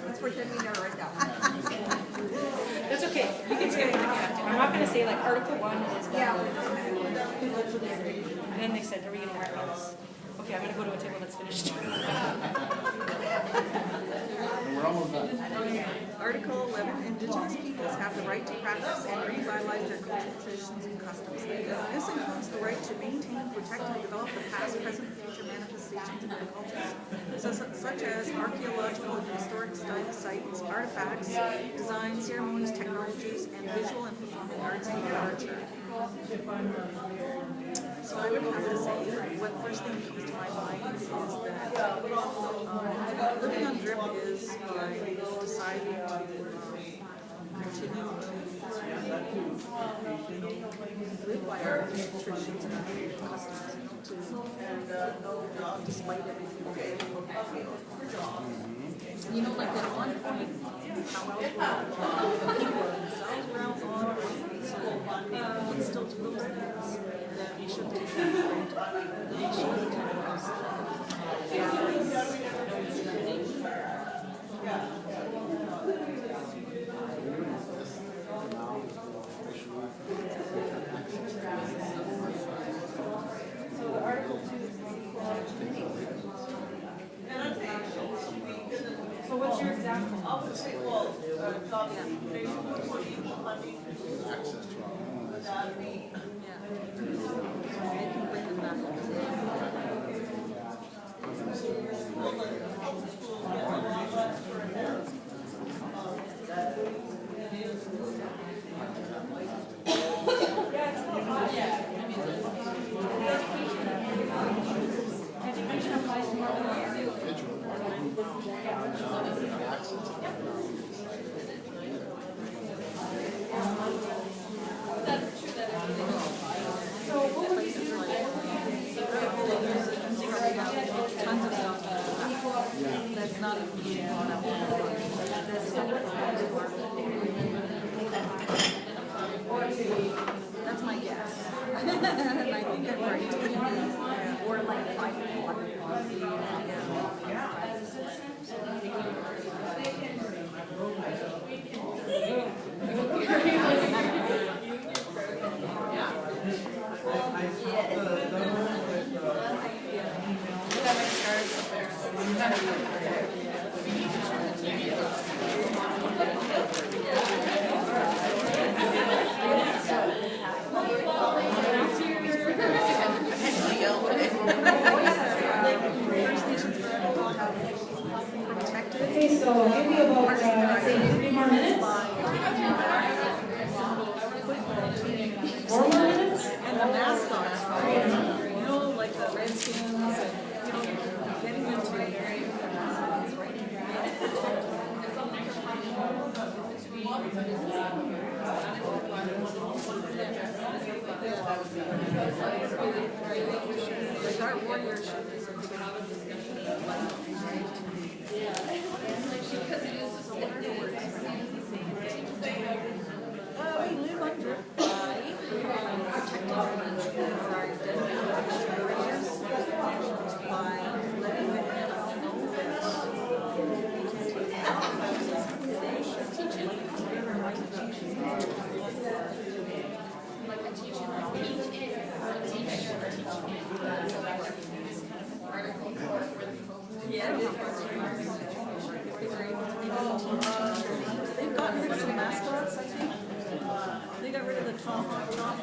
That's what you never write down. That's okay. You can skip it if you have to. I'm not gonna say like Article 1 is Yeah. And then they said, are we gonna write this? Okay, I'm gonna go to a table that's finished. We're almost done. Article 11, Indigenous peoples have the right to practice and revitalize their cultural traditions and customs. This includes the right to maintain, protect, and develop the past, present, and future manifestations of their cultures, such as archaeological and historic sites, artifacts, design, ceremonies, technologies, and visual and performing arts and literature. So I would have to say, what first thing that comes to my mind is that living on drip is by deciding to continue to live by our traditions and our customs, despite everything. You know, like at one point, people themselves were out on, so maybe we can still do those things. That we should take that for granted. That we should take So Article 2 is So what's your example? Access to our own. They can bring them back. Education applies to more than one. So what would you Places like tons of stuff. That's not even being brought up. That's stuff that belongs to our That's my guess. And I think I'm right. Yeah. Or like private water. Okay, so I'll give you about say 3 more minutes. 4 more minutes? And the mascots, right? You know, like the Redskins, and, you know, getting into like our warrior ship is we live under protecting our dead warriors by letting them know Yeah, they've got gotten rid of some mascots, I think. They got rid of the Tomahawk Chop.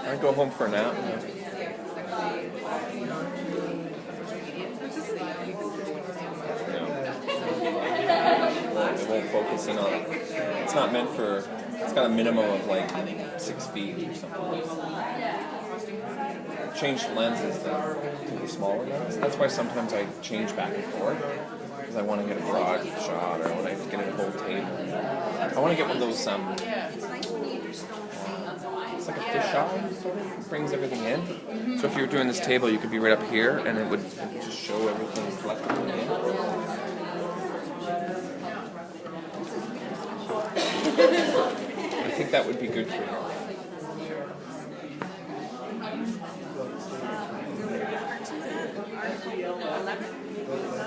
I'd go home for a nap. It won't focus in on it. It's not meant for, it's got a minimum of like 6 feet or something. Changed lenses to the smaller lens. That's why sometimes I change back and forth. Because I want to get a broad shot or I want to get a whole table. I want to get one of those, It's nice when you just don't it's like a fisheye, sort of brings everything in. So if you were doing this table, you could be right up here and it would just show everything collectively in. I think that would be good for you.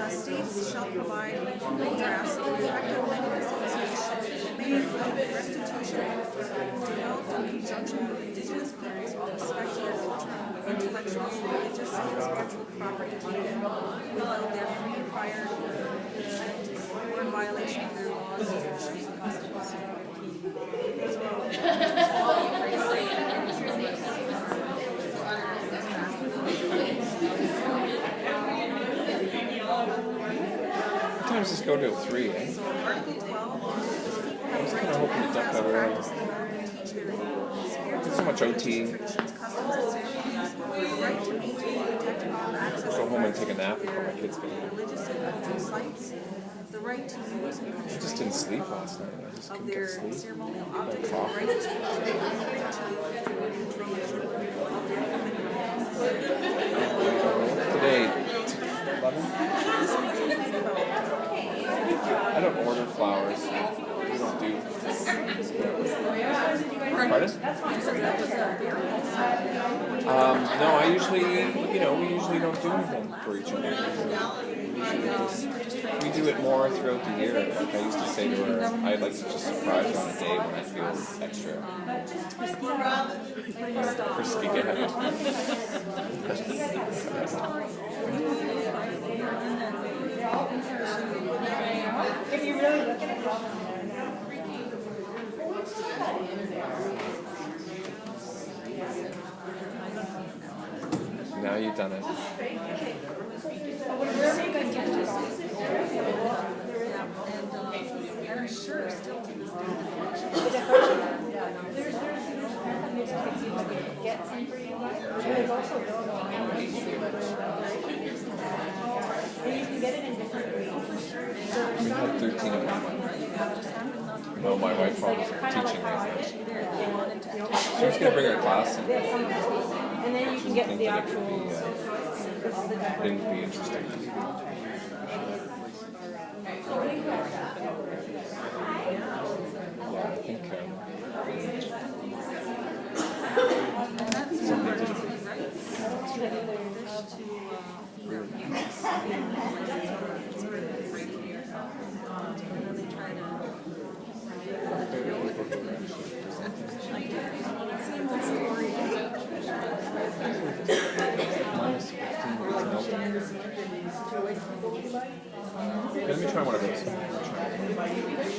States shall provide redress through effective mechanisms may include restitution developed in conjunction with indigenous peoples with respect to their cultural, intellectual, religious, and spiritual property without their free and prior consent or in violation of their laws, traditions, and customs. Sometimes just go to a 3, eh? Article 12, I was kind of hoping to duck that around. It's so much OT. Go home and take a nap before my kids go. Religious and cultural sites, the right to use and I just didn't sleep last night. I just of couldn't their get sleep. ceremonial No objects, the coffee. right to Today, 11? I don't order flowers. We don't do. Pardon? No, I usually, we usually don't do anything for each other. We do it more throughout the year. Like I used to say to her, I'd like to just surprise her on a day when I feel extra frisky. If you really look at it, Now you've done it. and I'm sure still to this day. get some for you. There's also and you can get it in different ways. We had 13 of them. No, my wife was teaching last night. She was going to bring her class in. And then you can get Think the that it actual. would be, didn't be interesting. Yeah, I think somebody did a minus 15 Let me try one of those.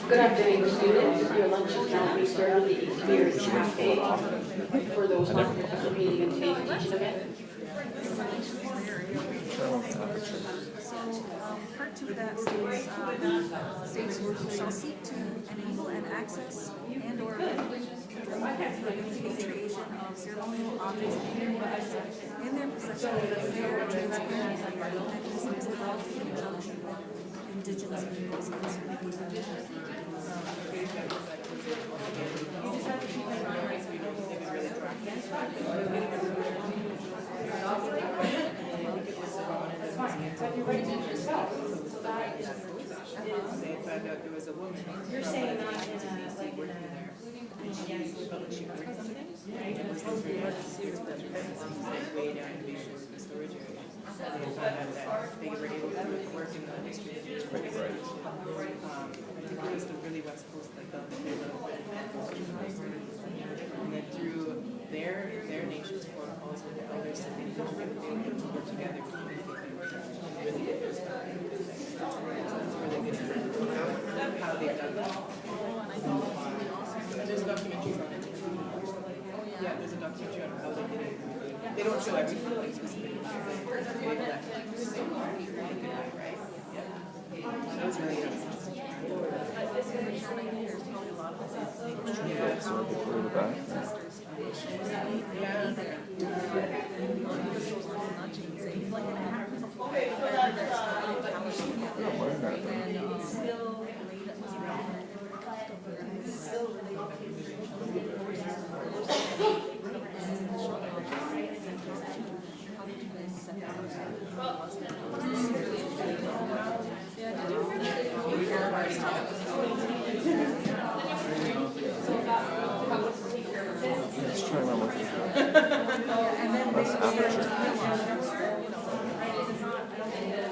Good afternoon, students. Your lunch is now being served in the East Piers Cafe. For those not participating in today's teaching event, Part 2 of that states shall seek to enable and access and or repatriation of ceremonial objects in their possession with fair, transparent, and mechanisms developed in conjunction with indigenous peoples concerned. there was a woman. You're saying that in a, like, in working a, there. and she And she felt like she heard something. Right? It was this really serious that like way down in the storage area. And they found out that they were able to work in the industry. Right. I think it was the really West Coast that got the and then through their nation's protocols with the elders that they were able to work together to communicate and really get this done. So that's really good how they've done that. There's documentaries on it. Yeah, there's a documentary on how they did it. They don't show everything like specifically. They left right? Yeah. That was really interesting. Yeah. Through the back. Let's try and remember. And then they That's after. realized that, you know,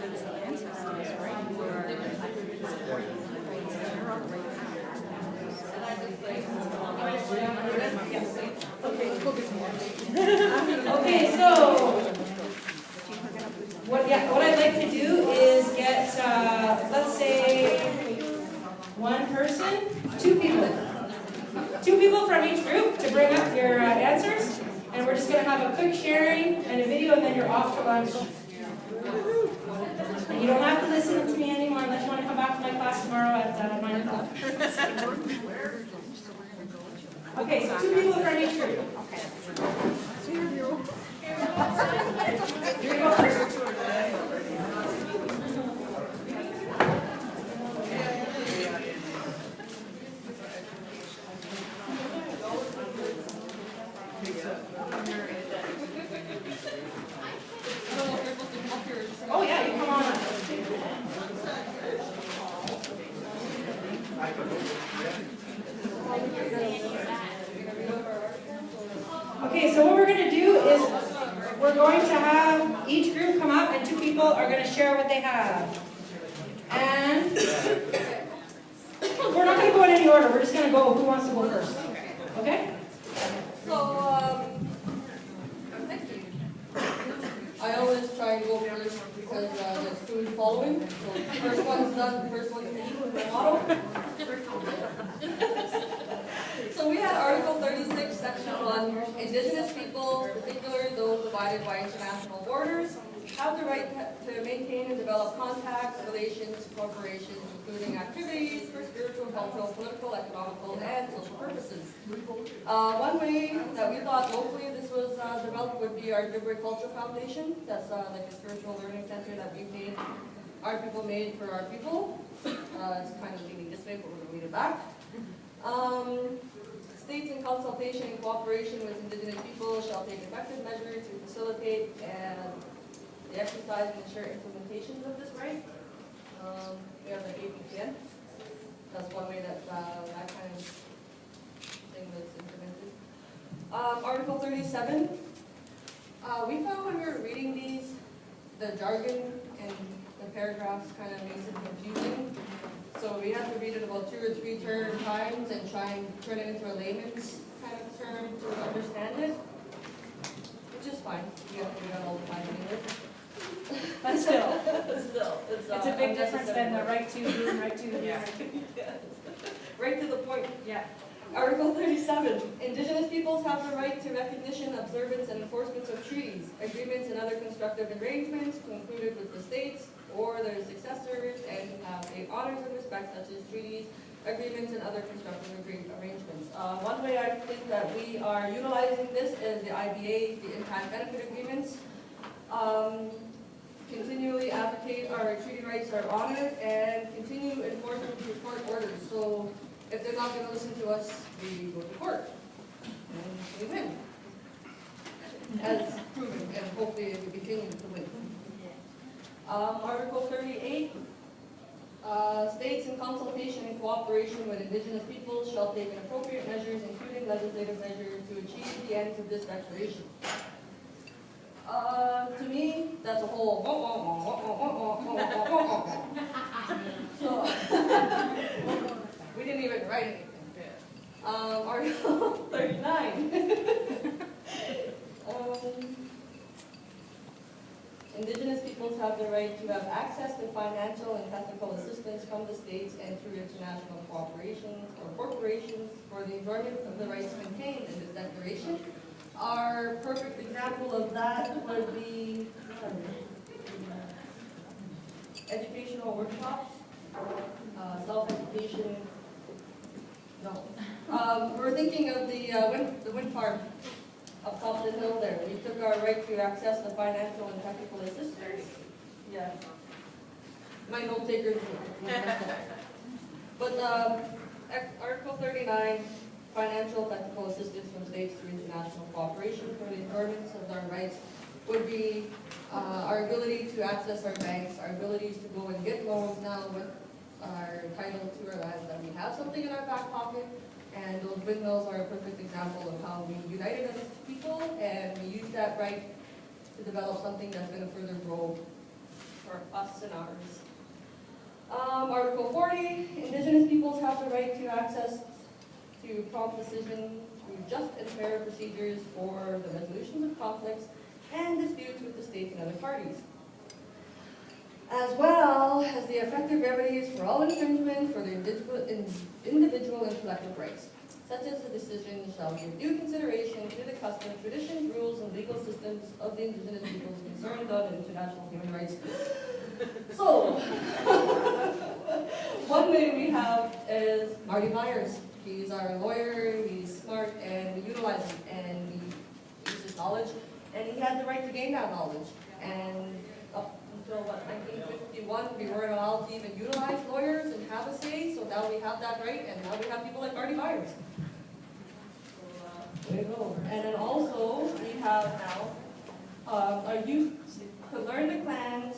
it's the ancestors, right, who are, they're operating. okay, so, what I'd like to do is get, let's say, one person, two people from each group to bring up your answers, and we're just going to have a quick sharing and a video, and then you're off to lunch. And you don't have to listen to me anymore unless you want to come back to my class tomorrow at 9 o'clock. Okay, so two people from each group. Here we go first. Oh yeah, you come on up. Okay, so what we're going to do is we're going to have each group come up and two people are going to share what they have. And we're not going to go in any order, we're just going to go who wants to go first. Okay? So, I always try and go first because there's food following. So first one's done, first one to eat was my motto. So we had Article 36, Section 1. Indigenous people, particularly those divided by international borders, have the right to maintain and develop contacts, relations, corporations, including activities for spiritual, cultural, political, economical, and social purposes. One way that we thought locally this was developed would be our Ojibwe Culture Foundation. That's like a spiritual learning center that we made, our people made for our people. It's kind of leaning this way, but we're going to lean it back. States in consultation and cooperation with Indigenous people shall take effective measures to facilitate and the exercise and ensure implementations of this right. We have the APPN. That's one way that that kind of thing was implemented. Article 37. We found when we were reading these, the jargon and the paragraphs kind of makes it confusing. So we have to read it about 2 or 3 times and try and turn it into a layman's kind of term to understand it, which is fine. We have to do that all the time anyway. But still, it's a big difference than the right to do and right to. Yeah. Right to the point. Yeah. Article 37. Indigenous peoples have the right to recognition, observance, and enforcement of treaties, agreements, and other constructive arrangements concluded with the states or their successors, and pay honors and respect such as treaties, agreements, and other constructive arrangements. One way I think that we are utilizing this is the IBA, the Impact Benefit Agreements. Continually advocate our treaty rights are honored and continue enforcement through court orders. So if they're not going to listen to us, we go to court and we win, as proven, and hopefully we continue to win. Article 38. States in consultation and cooperation with Indigenous peoples shall take appropriate measures, including legislative measures, to achieve the ends of this declaration. To me, that's a whole so we didn't even write anything. Article 39. Indigenous peoples have the right to have access to financial and technical assistance from the states and through international cooperations or corporations for the enjoyment of the rights contained in this declaration. Our perfect example of that would be educational workshops, self-education. No. We're thinking of the wind farm up top of the hill there. We took our right to access the financial and technical assistance. Yeah. My note takers. But Article 39, financial technical assistance from states through international cooperation for the enjoyment of our rights would be our ability to access our banks, our abilities to go and get loans now with our title to our land, that we have something in our back pocket. And those windmills are a perfect example of how we united as people and we use that right to develop something that's going to further grow for us and ours. Article 40, Indigenous peoples have the right to access to prompt decision through just and fair procedures for the resolution of conflicts and disputes with the states and other parties, as well as the effective remedies for all infringement for the individual and collective rights. Such as the decision shall give due consideration to the customs, traditions, rules, and legal systems of the Indigenous peoples concerned on international human rights. So, one way we have is Marty Myers. He's our lawyer, he's smart, and we utilize him, and we use his knowledge, and he had the right to gain that knowledge. And up until, 1951, we weren't allowed to even utilize lawyers and have a say, so now we have that right, and now we have people like Marty Myers. So, there you go. And then also, we have now our youth to learn the clans,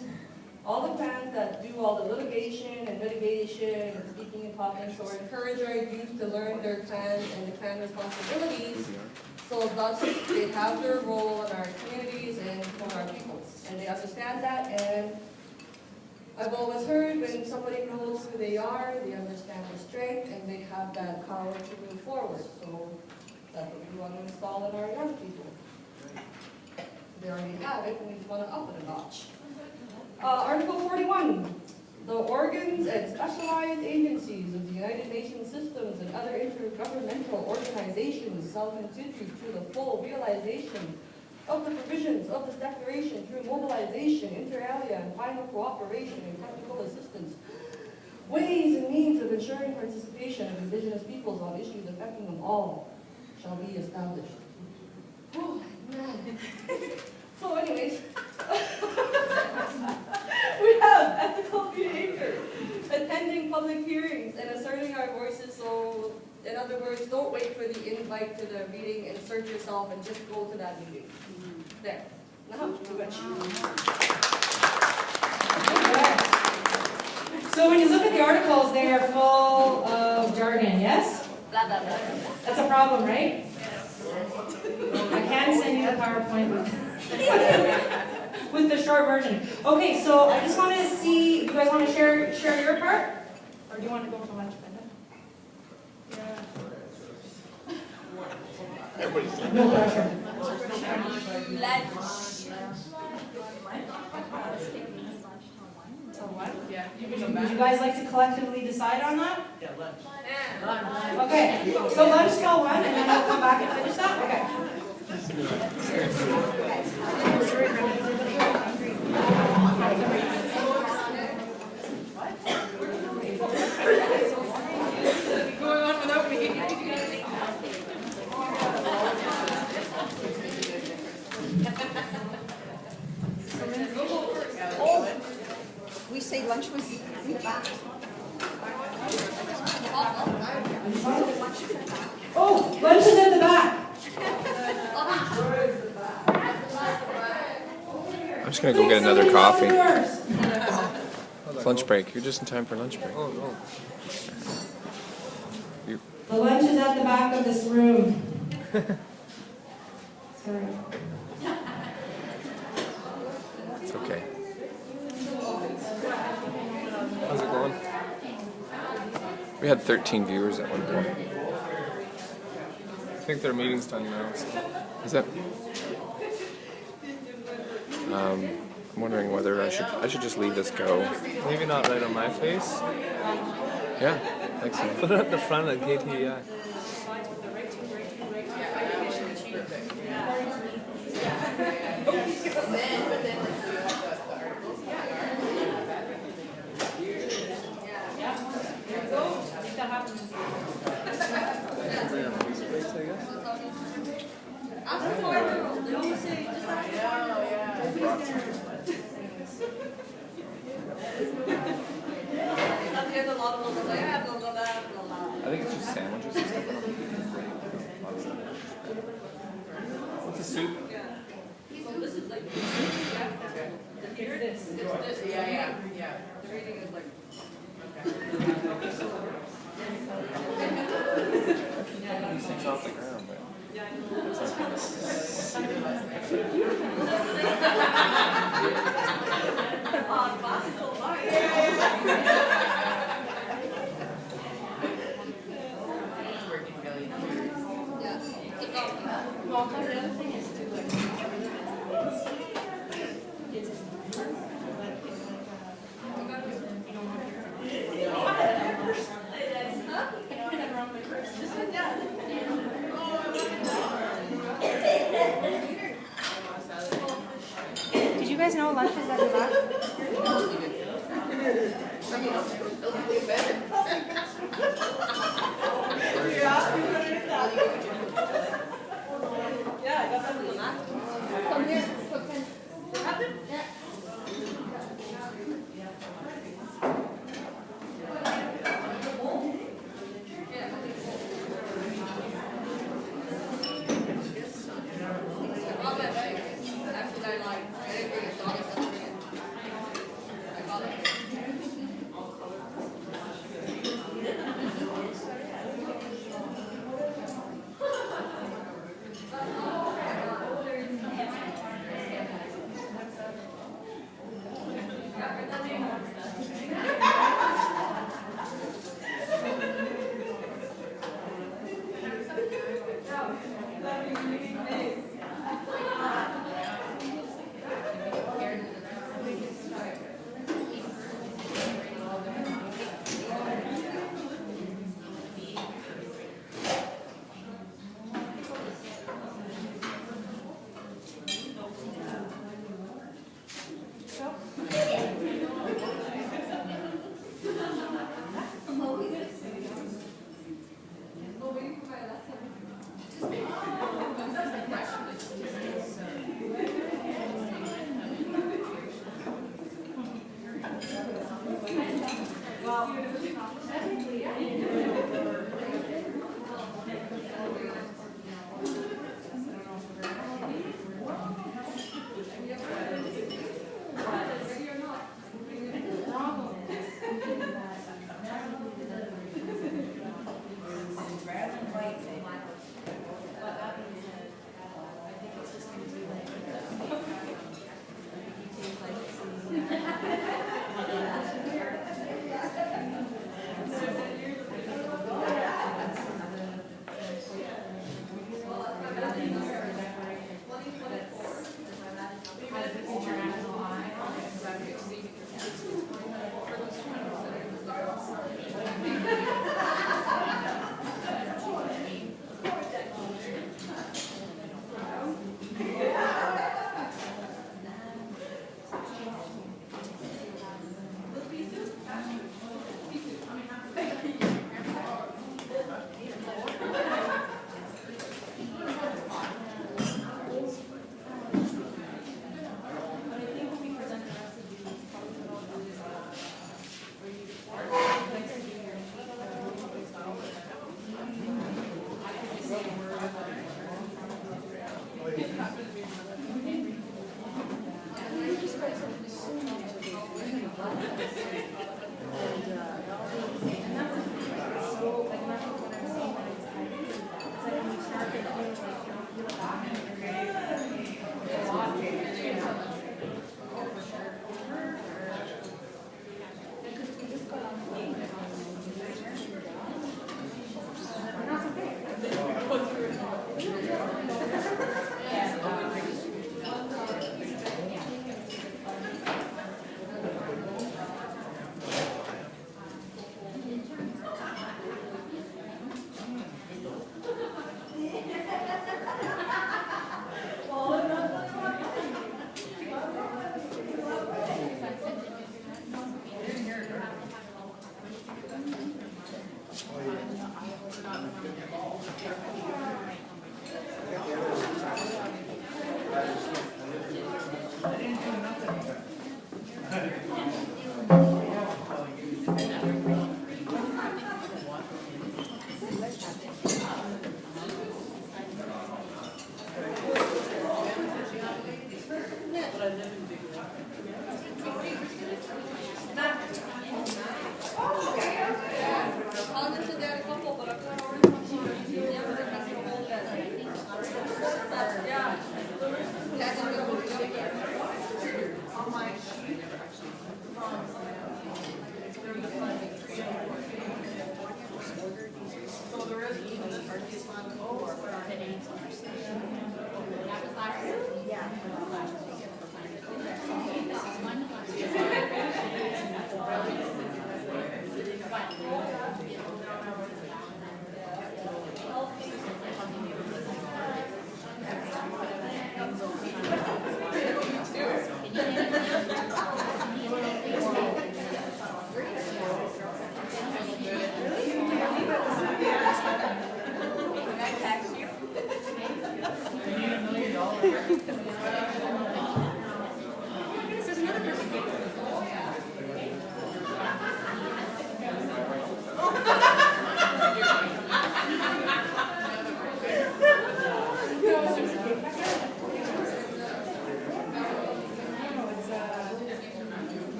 all the clans that do all the litigation and mitigation and speaking and talking, so we encourage our youth to learn their clans and the clan responsibilities, so thus they have their role in our communities and for our peoples. And they understand that, and I've always heard when somebody knows who they are, they understand their strength, and they have that power to move forward. So that's what we want to install in our young people. They already have it, and we just want to up it a notch. Article 41. The organs and specialized agencies of the United Nations systems and other intergovernmental organizations shall contribute to the full realization of the provisions of this declaration through mobilization, inter alia, and final cooperation and technical assistance. Ways and means of ensuring participation of Indigenous peoples on issues affecting them all shall be established. Oh, man. So anyways, we have ethical behavior, attending public hearings, and asserting our voices. So, in other words, don't wait for the invite to the meeting, insert yourself, and just go to that meeting. There. Now, we got you. So when you look at the articles, they are full of jargon, yes? Blah, blah, blah. That's a problem, right? I can send you the PowerPoint with the short version. Okay, so I just want to see, you guys want to share your part? Or do you want to go for lunch, Brenda? Yeah. No pressure. So what? Yeah, you can Would go back. you guys like to collectively decide on that? Yeah, lunch. Okay, so lunch till 1, and then we'll come back and finish that? Okay. Going on without me. We say lunch was in the back. Oh, lunch is at the back. I'm just gonna go get another coffee. Yours. It's lunch break. You're just in time for lunch break. Oh no. You, The lunch is at the back of this room. Sorry. it's okay. How's it going? We had 13 viewers at one point. I think their meeting's done now. So. Is that? I'm wondering whether I should just leave this go. Maybe not right on my face. Yeah, thanks. Put it at the front of KTEI. I think it's just sandwiches and stuff. What's the soup? These things off the ground, but Did you guys know lunch is at the back?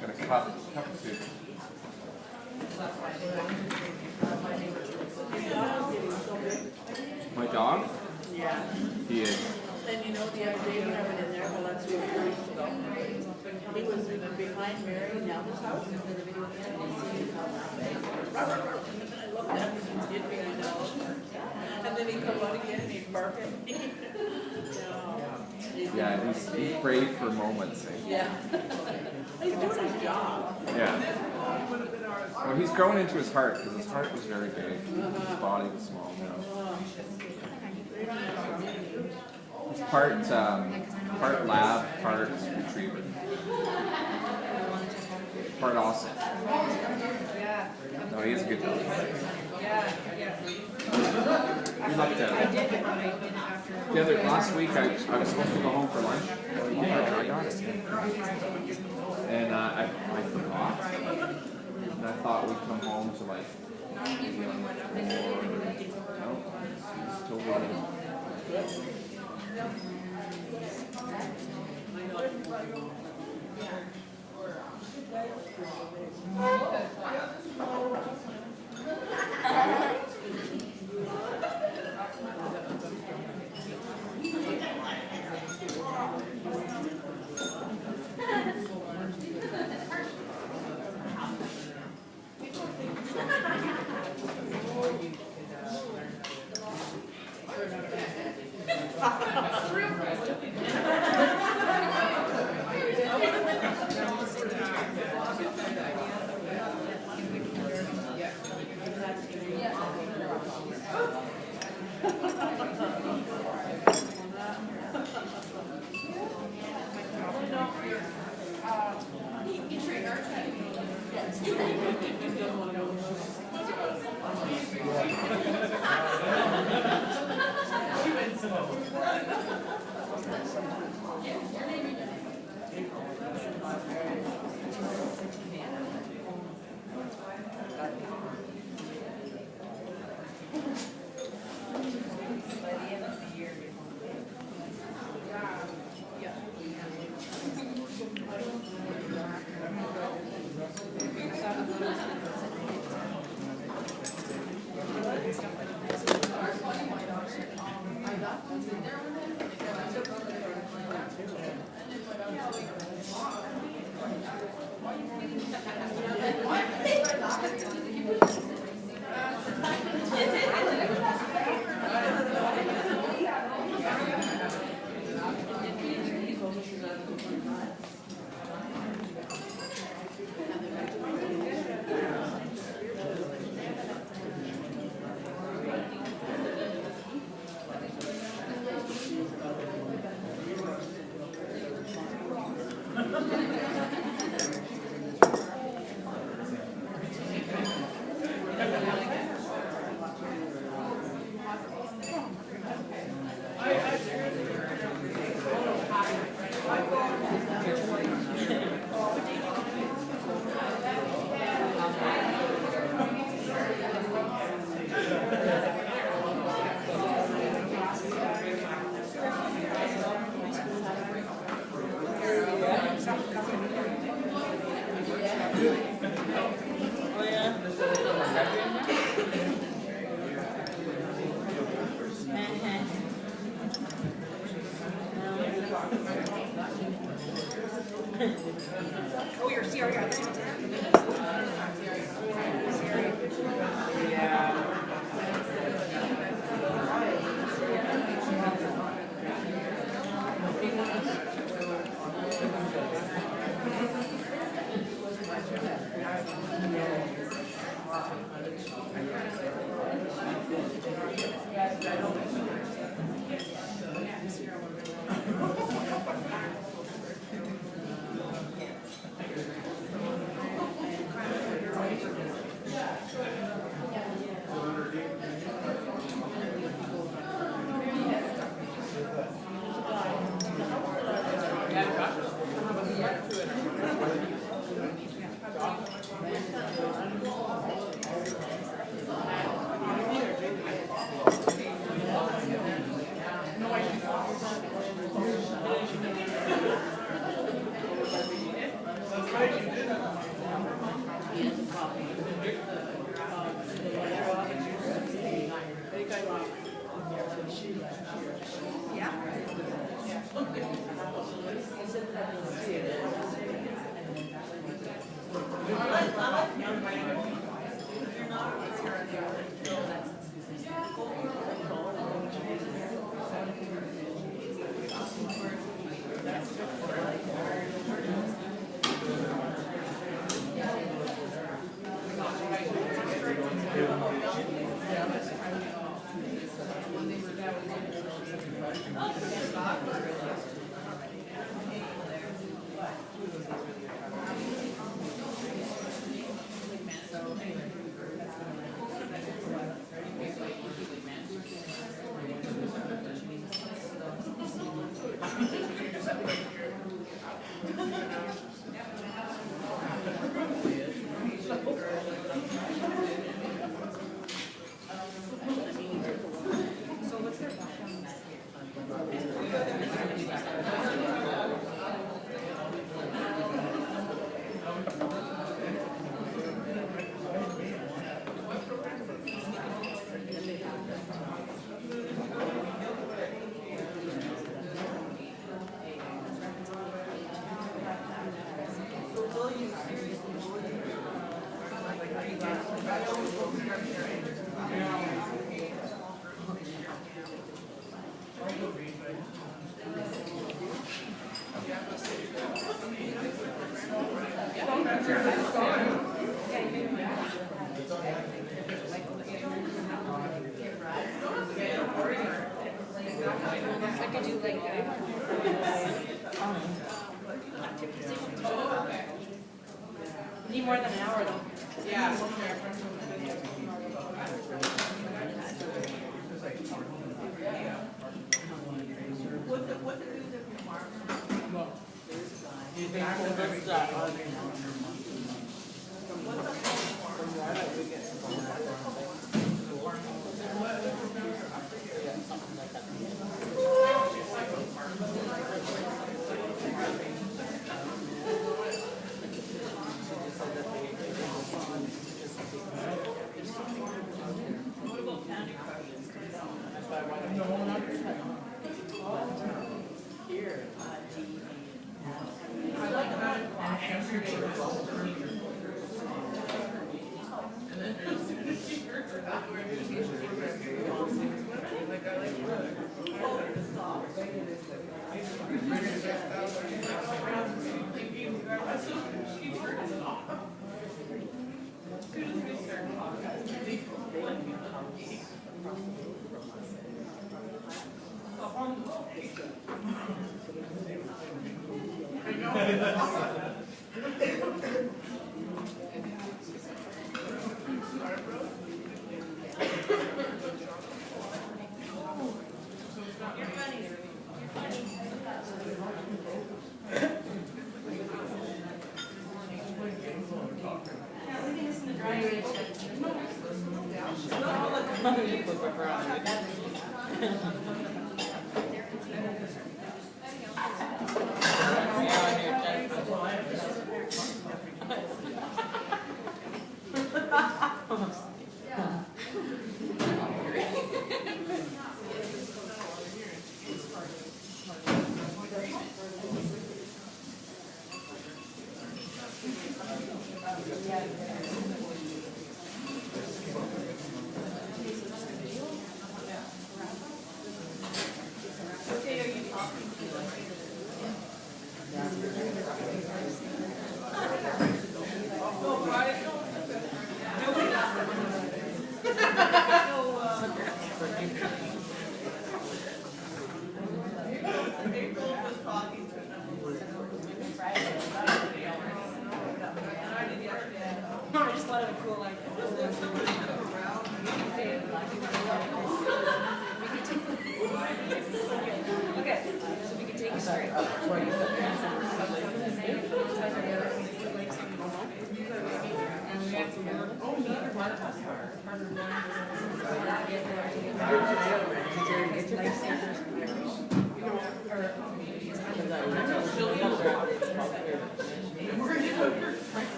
Got a cup of soup. My dog? Yeah. He is. And you know, the other day when I went in there, well, that's 2 weeks ago, he was behind Mary Nelda's house, and then the video came and he see him come out. And I looked at him, and he did me, I know. And then he come out again and he'd bark at me. Yeah, he's brave for moments. Eh? Yeah. He's doing his job. Yeah. Well, he's grown into his heart because his heart was very big. His body was small now. He's part lab, part retriever. Part awesome. No, he is a good dog. We looked at it. Last week I was supposed to go home for lunch. I got it. And I forgot. And I thought we'd come home to like no, he's still running. Oh, you're CRE. Need more than an hour though. Yeah.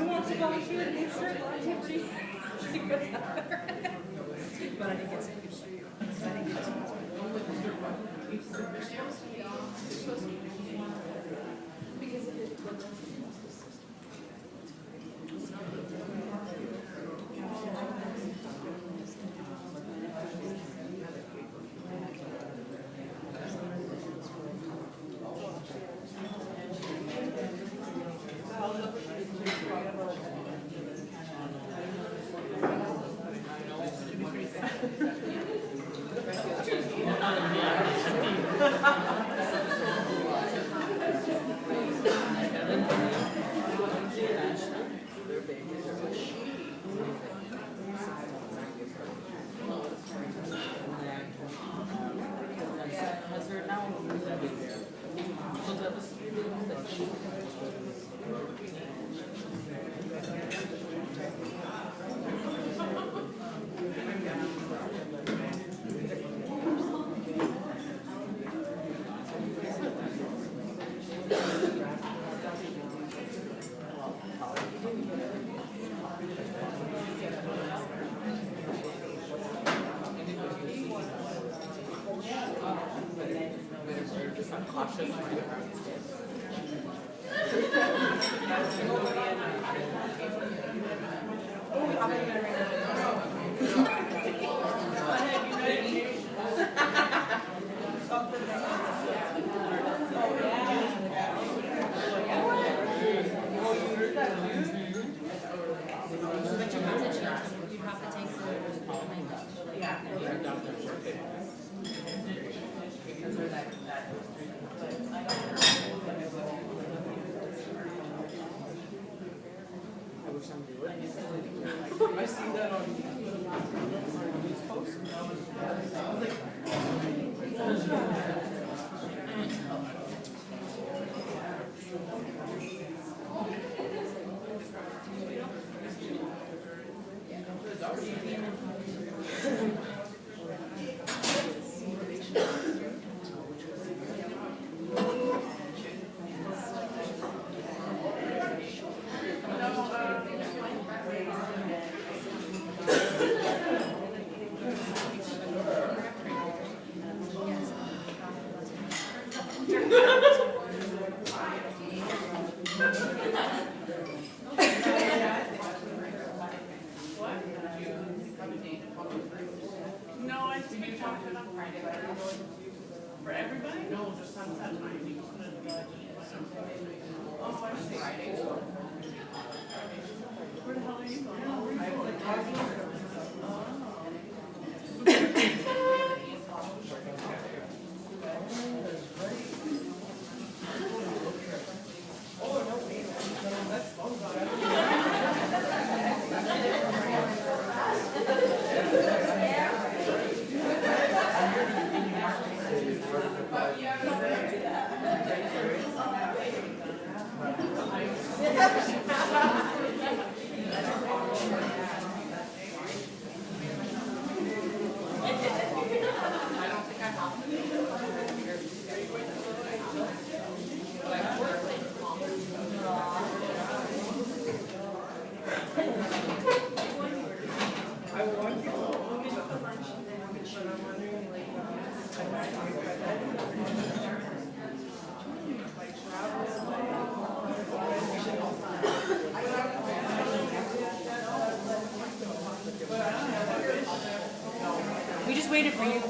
Who wants to volunteer to make sure black activity? But I think it's waited for you.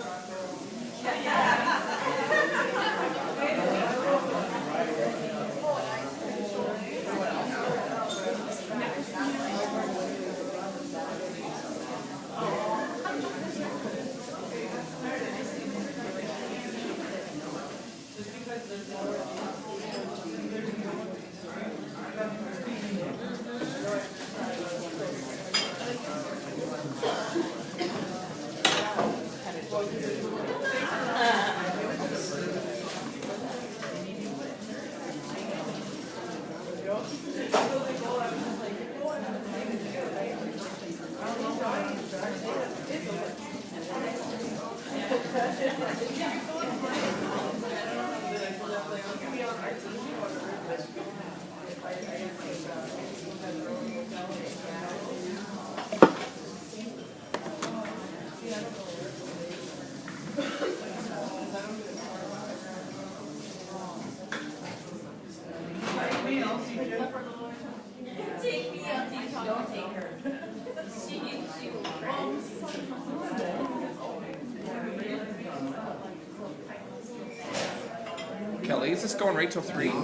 Kelly, is this going right till 3? This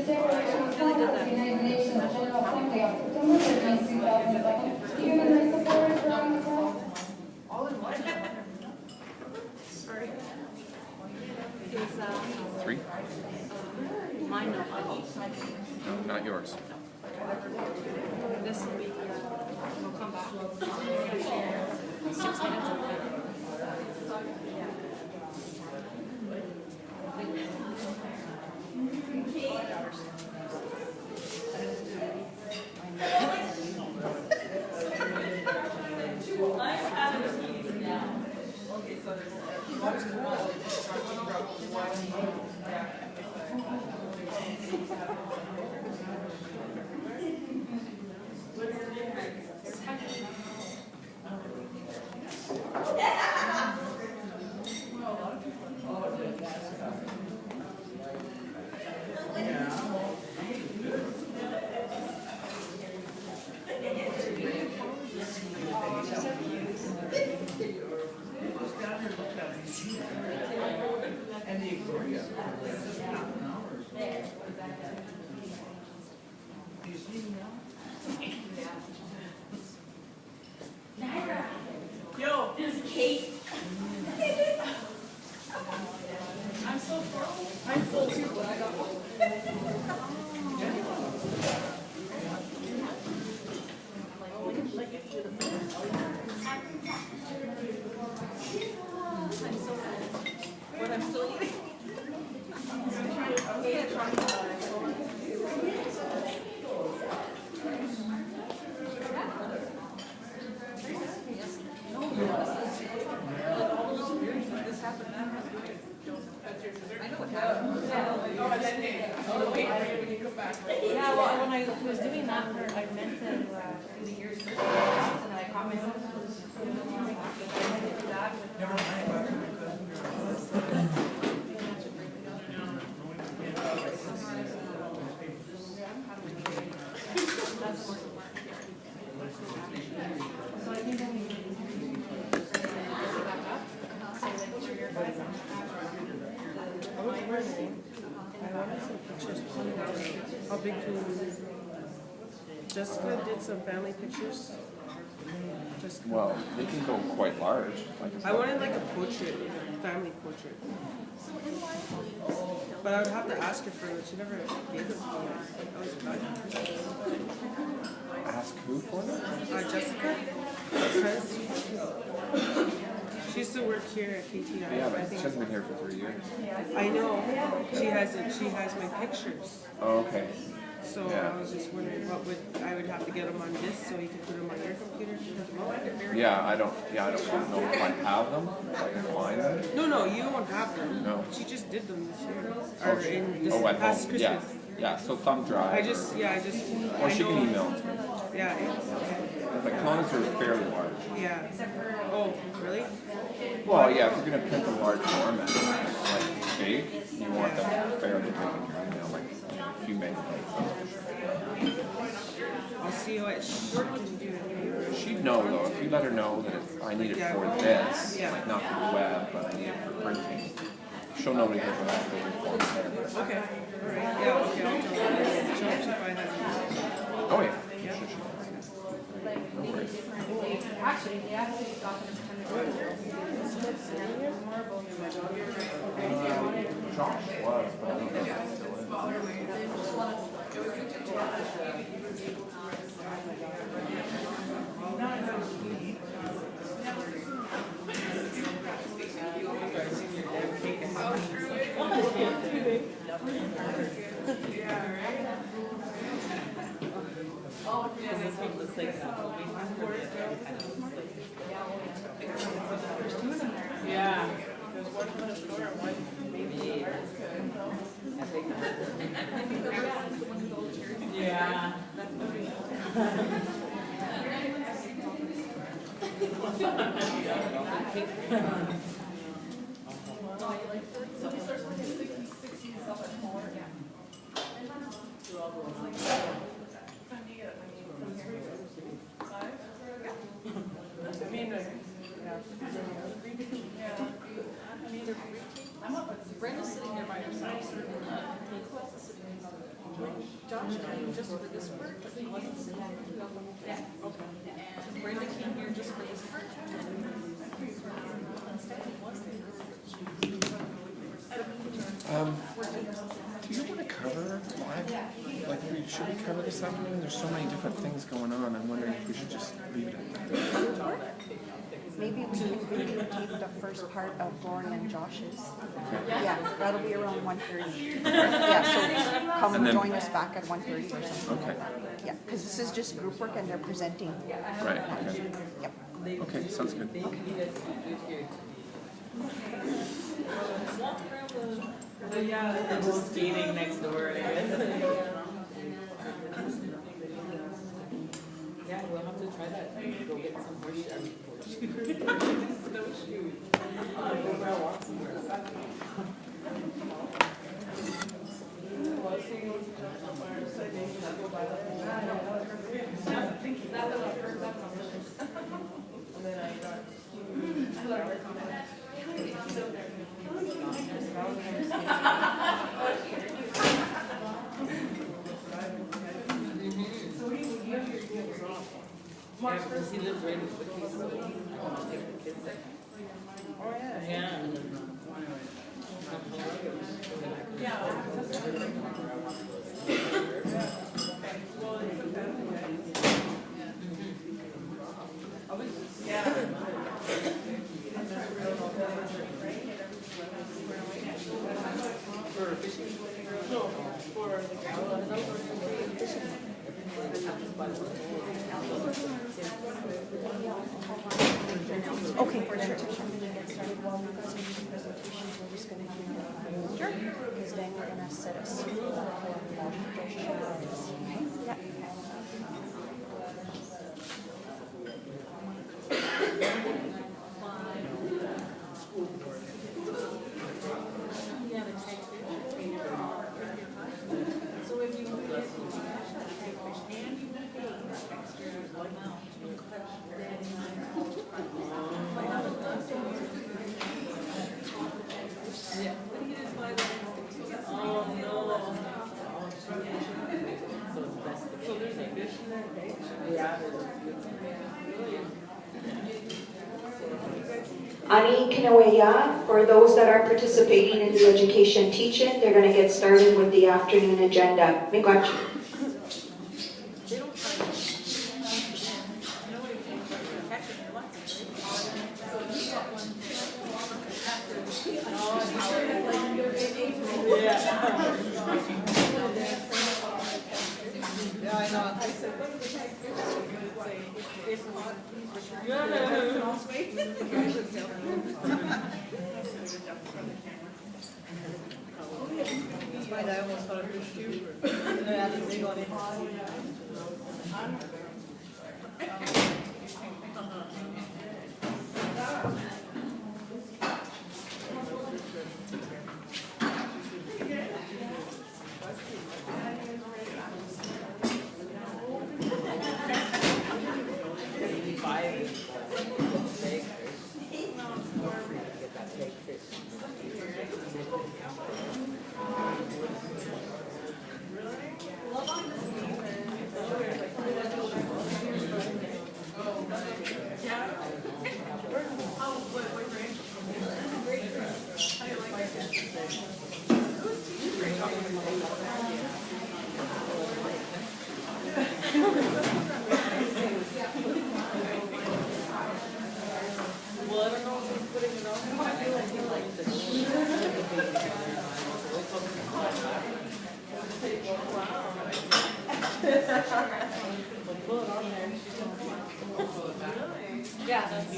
declaration was signed at the United Nations General Assembly on September 13, 2011. Do you have any supporters around the clock? Sorry. 3? Mine no. No, not yours. This will be here. We'll come back. We're gonna share 6 minutes of it. Yo, this is Kate. I'm so full. I'm full too, but I got What I'm still eating. This happened, that happened. I know what happened. Oh, and then they, oh, wait for you when you come back. Yeah, well, when I was doing that, I meant to do the years first, and I caught myself. So I think I need to back up. So like, what's your I wanted some pictures printed out. How big can you? Jessica did some family pictures. Jessica. Well, they can go quite large. Like I wanted like a portrait, a family portrait. But I would have to ask her for it. She never gave it to me. I was bad. Ask who for it? Jessica? Because she used to work here at KTI. Yeah, I but she think hasn't been here for 3 years. I know. She hasn't. She has my pictures. Oh, okay. So Yeah. I was just wondering what would I would have to get them on disk so you can put them on your computer to put them out. Yeah, I don't know if I have them, if I can find them. No, you won't have them. No. She just did them this year. Or in this At past home. Christmas. Yeah, so thumb drive. I just. Or I she know, can email them to me. Yeah, okay. The clones are fairly large. Yeah. Oh, really? Well, yeah, if you're going to print them large format, like big, you want them fairly big in your email, like a few megabytes. I'll see what she can do. She'd know though, if you let her know that if I need it for this, like not for the web, but I need it for printing, she'll know to get the last paper form there. Okay, all right, yeah, okay, I'll tell her. She'll probably have Oh yeah. Yeah. Sure she does. No worries. Actually, they actually got them to Josh was, but I don't know if he still is. Yeah. There's one for the store and one maybe. Yeah. Brenda's sitting there by herself. Josh came just for this work, but he wasn't sitting there. Yeah. Okay. Brenda came here just for this work. Do you want to cover like should we cover this afternoon? There's so many different things going on. I'm wondering if we should just leave it at that. Maybe we can videotape the first part of Lauren and Josh's. Yeah, that'll be around 1:30. Yeah, so come And then- join us back at 1:30 or something Okay. like that. Yeah, because this is just group work and they're presenting. Right. Okay. Yep. Okay. Sounds good. Yeah, they're just skating next door, I guess. Yeah, we'll have to try that. Go get some horseshoes. Snowshoes. Go for a walk somewhere. Yeah, because he lives right in the case, so I want to take the kids there. Oh, yeah. Yeah. For fishing? No, for Okay, for sure. I'm gonna get started while we've got some presentations. We're just gonna hear. Sure. Because then we're gonna set a screen for yeah. So if you do this, you can and you pay extra amount, yeah. Oh, no. So there's a fish in there, right? Yeah, there's Ani Kinawaya, for those that are participating in the education teaching, they're going to get started with the afternoon agenda. Miigwech. Yeah, I know. I said, what did they say? That's why I almost thought it was you. And then I didn't go in. Well, I don't know if he's putting it on. I feel like he likes the Pull it on there. Yeah, that's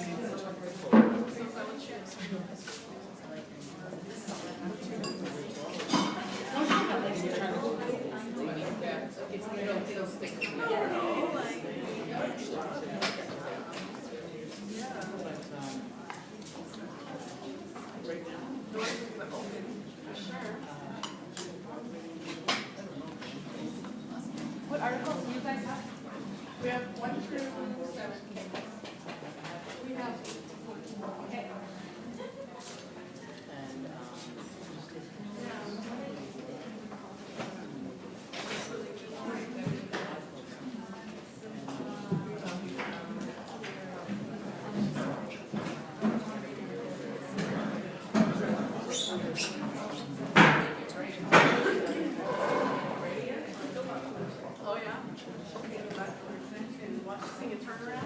What articles do you guys have? We have 1 through 17. We have. Okay. Oh, yeah? Okay, and watch the sing a turnaround.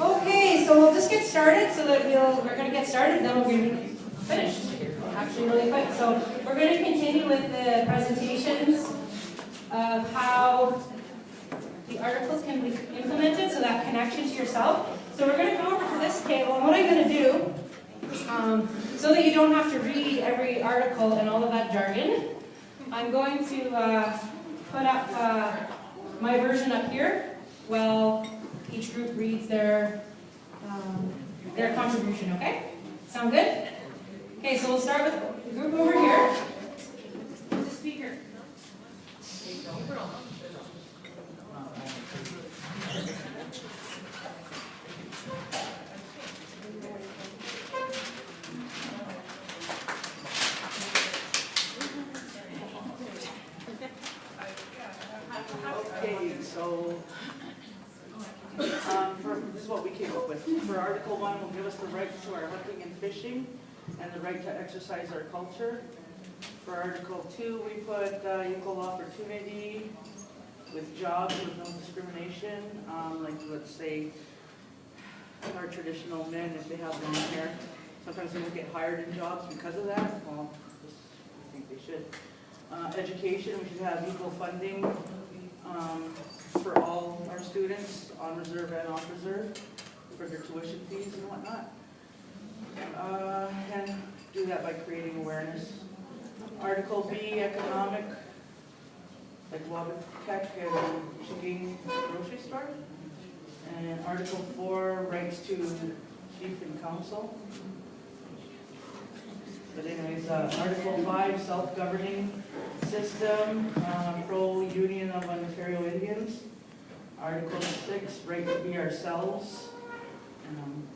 Okay, so we'll just get started so that we're going to get started, then we're going to be finished. Actually, really quick. So we're going to continue with the presentations of how the articles can be implemented, so that connection to yourself. So we're going to go over to this table, and what I'm going to do, so that you don't have to read every article and all of that jargon, I'm going to put up my version up here, while each group reads their contribution, okay? Sound good? Okay, so we'll start with the group over here. Who's the speaker? Okay, so this is what we came up with. For Article 1, will give us the right to our hunting and fishing and the right to exercise our culture. For Article 2, we put equal opportunity with jobs with no discrimination. Like, let's say our traditional men, if they have long hair, sometimes they don't get hired in jobs because of that. Well, I think they should. Education, we should have equal funding for all our students, on reserve and off reserve, for their tuition fees and whatnot. And do that by creating awareness. Article B, economic, like Wabitec and Chaging grocery store. And Article 4, rights to chief and council. But anyways, Article 5, self-governing system, pro-Union of Ontario Indians. Article 6, right to be ourselves,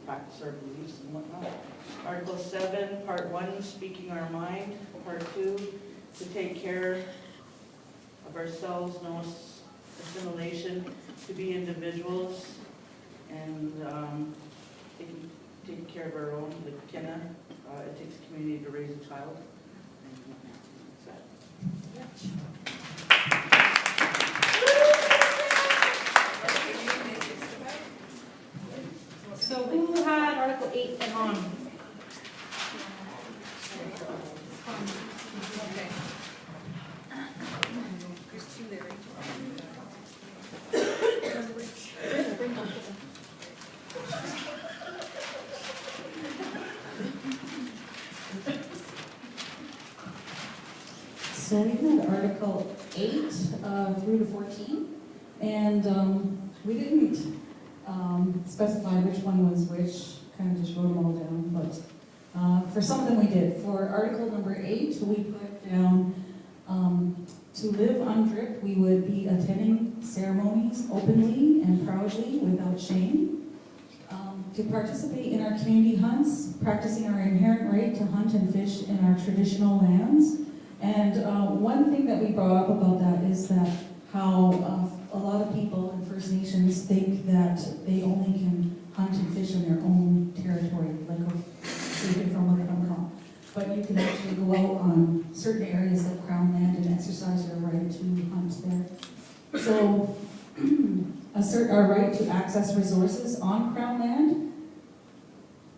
practice our beliefs and whatnot. Article 7, Part 1, speaking our mind. Part 2, to take care of ourselves, no assimilation, to be individuals, and taking care of our own, like Kenna. It takes a community to raise a child. So who had Article 8 and on. Okay. There's two there. So we had Article 8 through to 14, and we didn't specify which one was which, kind of just wrote them all down, but for some of them we did. For Article number 8, we put down to live UNDRIP, we would be attending ceremonies openly and proudly without shame. To participate in our community hunts, practicing our inherent right to hunt and fish in our traditional lands. And one thing that we brought up about that is that how a lot of people in First Nations think that they only can hunt and fish in their own territory, like taken from a Concom. But you can actually go out on certain areas like Crown land and exercise your right to hunt there. So assert our right to access resources on Crown land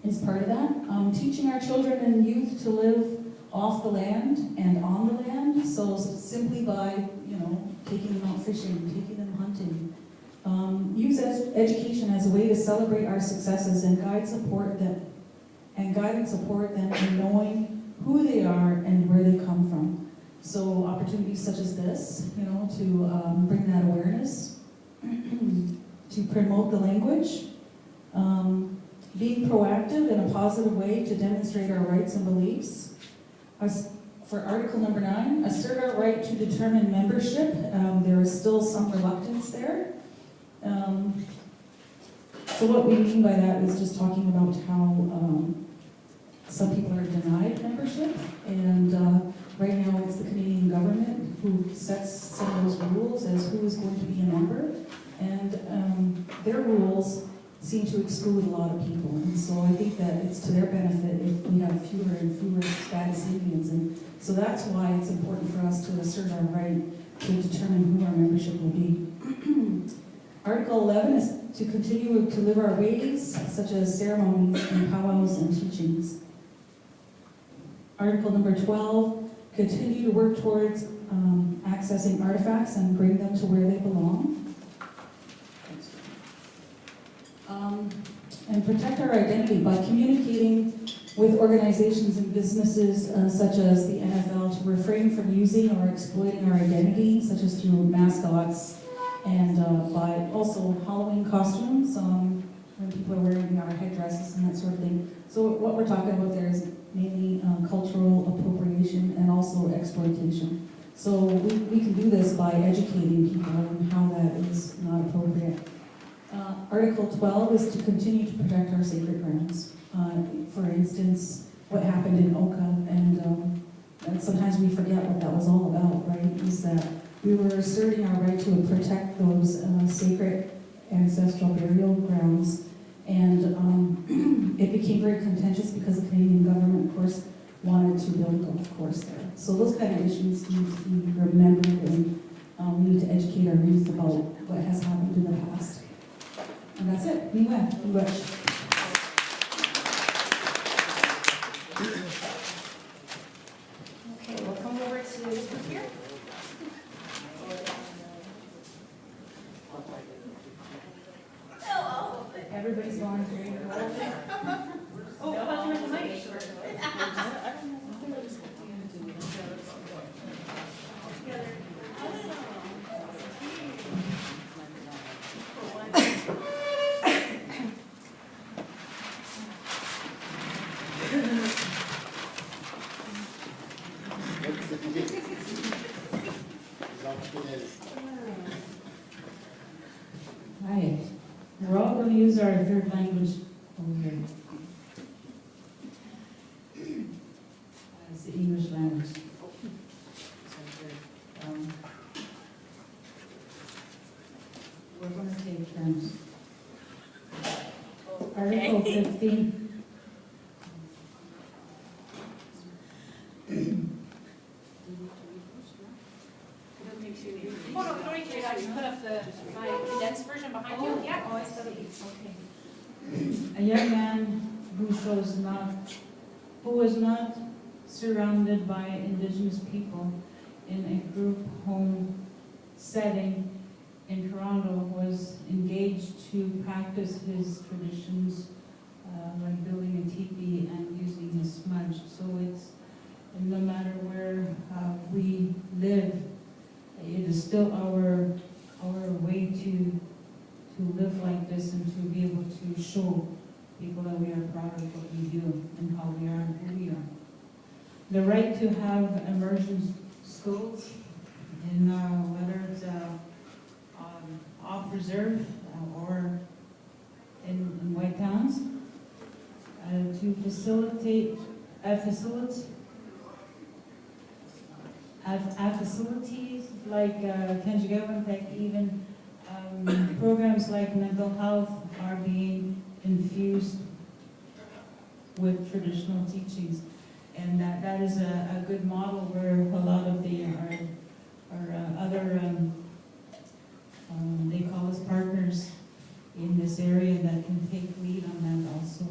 is part of that. Teaching our children and youth to live off the land and on the land, so simply by, taking them out fishing, taking them hunting. Use education as a way to celebrate our successes and guide and support them in knowing who they are and where they come from. So opportunities such as this, to bring that awareness, to promote the language, being proactive in a positive way to demonstrate our rights and beliefs. For Article number 9, assert our right to determine membership. There is still some reluctance there. So what we mean by that is just talking about how some people are denied membership, and right now it's the Canadian government who sets some of those rules as who is going to be a member, and their rules seem to exclude a lot of people, and so I think that it's to their benefit if we have fewer and fewer status Indians, and so that's why it's important for us to assert our right to determine who our membership will be. Article 11 is to continue to live our ways, such as ceremonies and powwows and teachings. Article number 12, continue to work towards accessing artifacts and bring them to where they belong. And protect our identity by communicating with organizations and businesses such as the NFL to refrain from using or exploiting our identity, such as through mascots and by also Halloween costumes, when people are wearing our headdresses and that sort of thing. So what we're talking about there is mainly cultural appropriation and also exploitation. So we can do this by educating people on how that is not appropriate. Article 12 is to continue to protect our sacred grounds. For instance, what happened in Oka, and sometimes we forget what that was all about, right? Is that we were asserting our right to protect those sacred ancestral burial grounds, and it became very contentious because the Canadian government, of course, wanted to build a golf course there. So those kind of issues need to be remembered, and we need to educate our youth about what has happened in the past. And that's it. Okay, we'll come over to this one here. Everybody's volunteering to go over there. Oh, I thought you were the mic. Hi. We're all going to use our third language over here. It's the English language. We're going to take turns. Article 15. Oh, no, we don't need to read it. I just put up my condensed version behind you. Yeah. Oh, I see. Okay. A young man who was not surrounded by Indigenous people in a group home setting in Toronto was engaged to practice his traditions, like building a teepee and using a smudge. So it's, no matter where we live, it is still our way to live like this and to be able to show people that we are proud of what we do and how we are and who we are. The right to have immersion schools in whether it's off reserve or in white towns, to facilitate facilities like Kanjigawantek, even programs like mental health are being infused with traditional teachings. And that is a good model where a lot of our other, they call us partners in this area that can take lead on that also.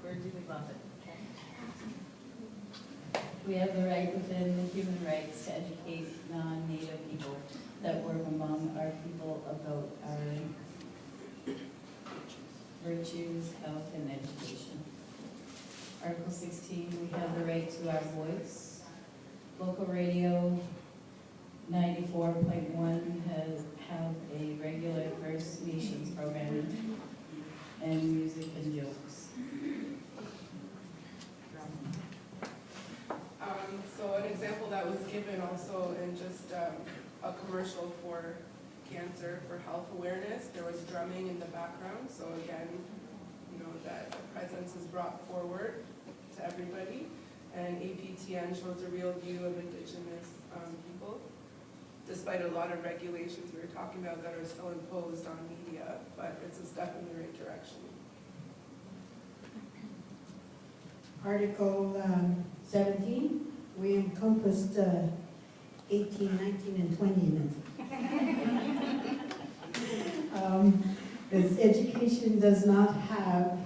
Where do we love it? We have the right within the human rights to educate non-Native people that work among our people about our virtues, health, and education. Article 16, we have the right to our voice. Local radio 94.1 have a regular First Nations programming and music and jokes. So an example that was given also in just a commercial for cancer, for health awareness, there was drumming in the background. So again, you know, that the presence is brought forward to everybody. And APTN shows a real view of Indigenous people, despite a lot of regulations we were talking about that are still imposed on media, but it's a step in the right direction. Article 17, we encompassed 18, 19, and 20 in it. This education does not have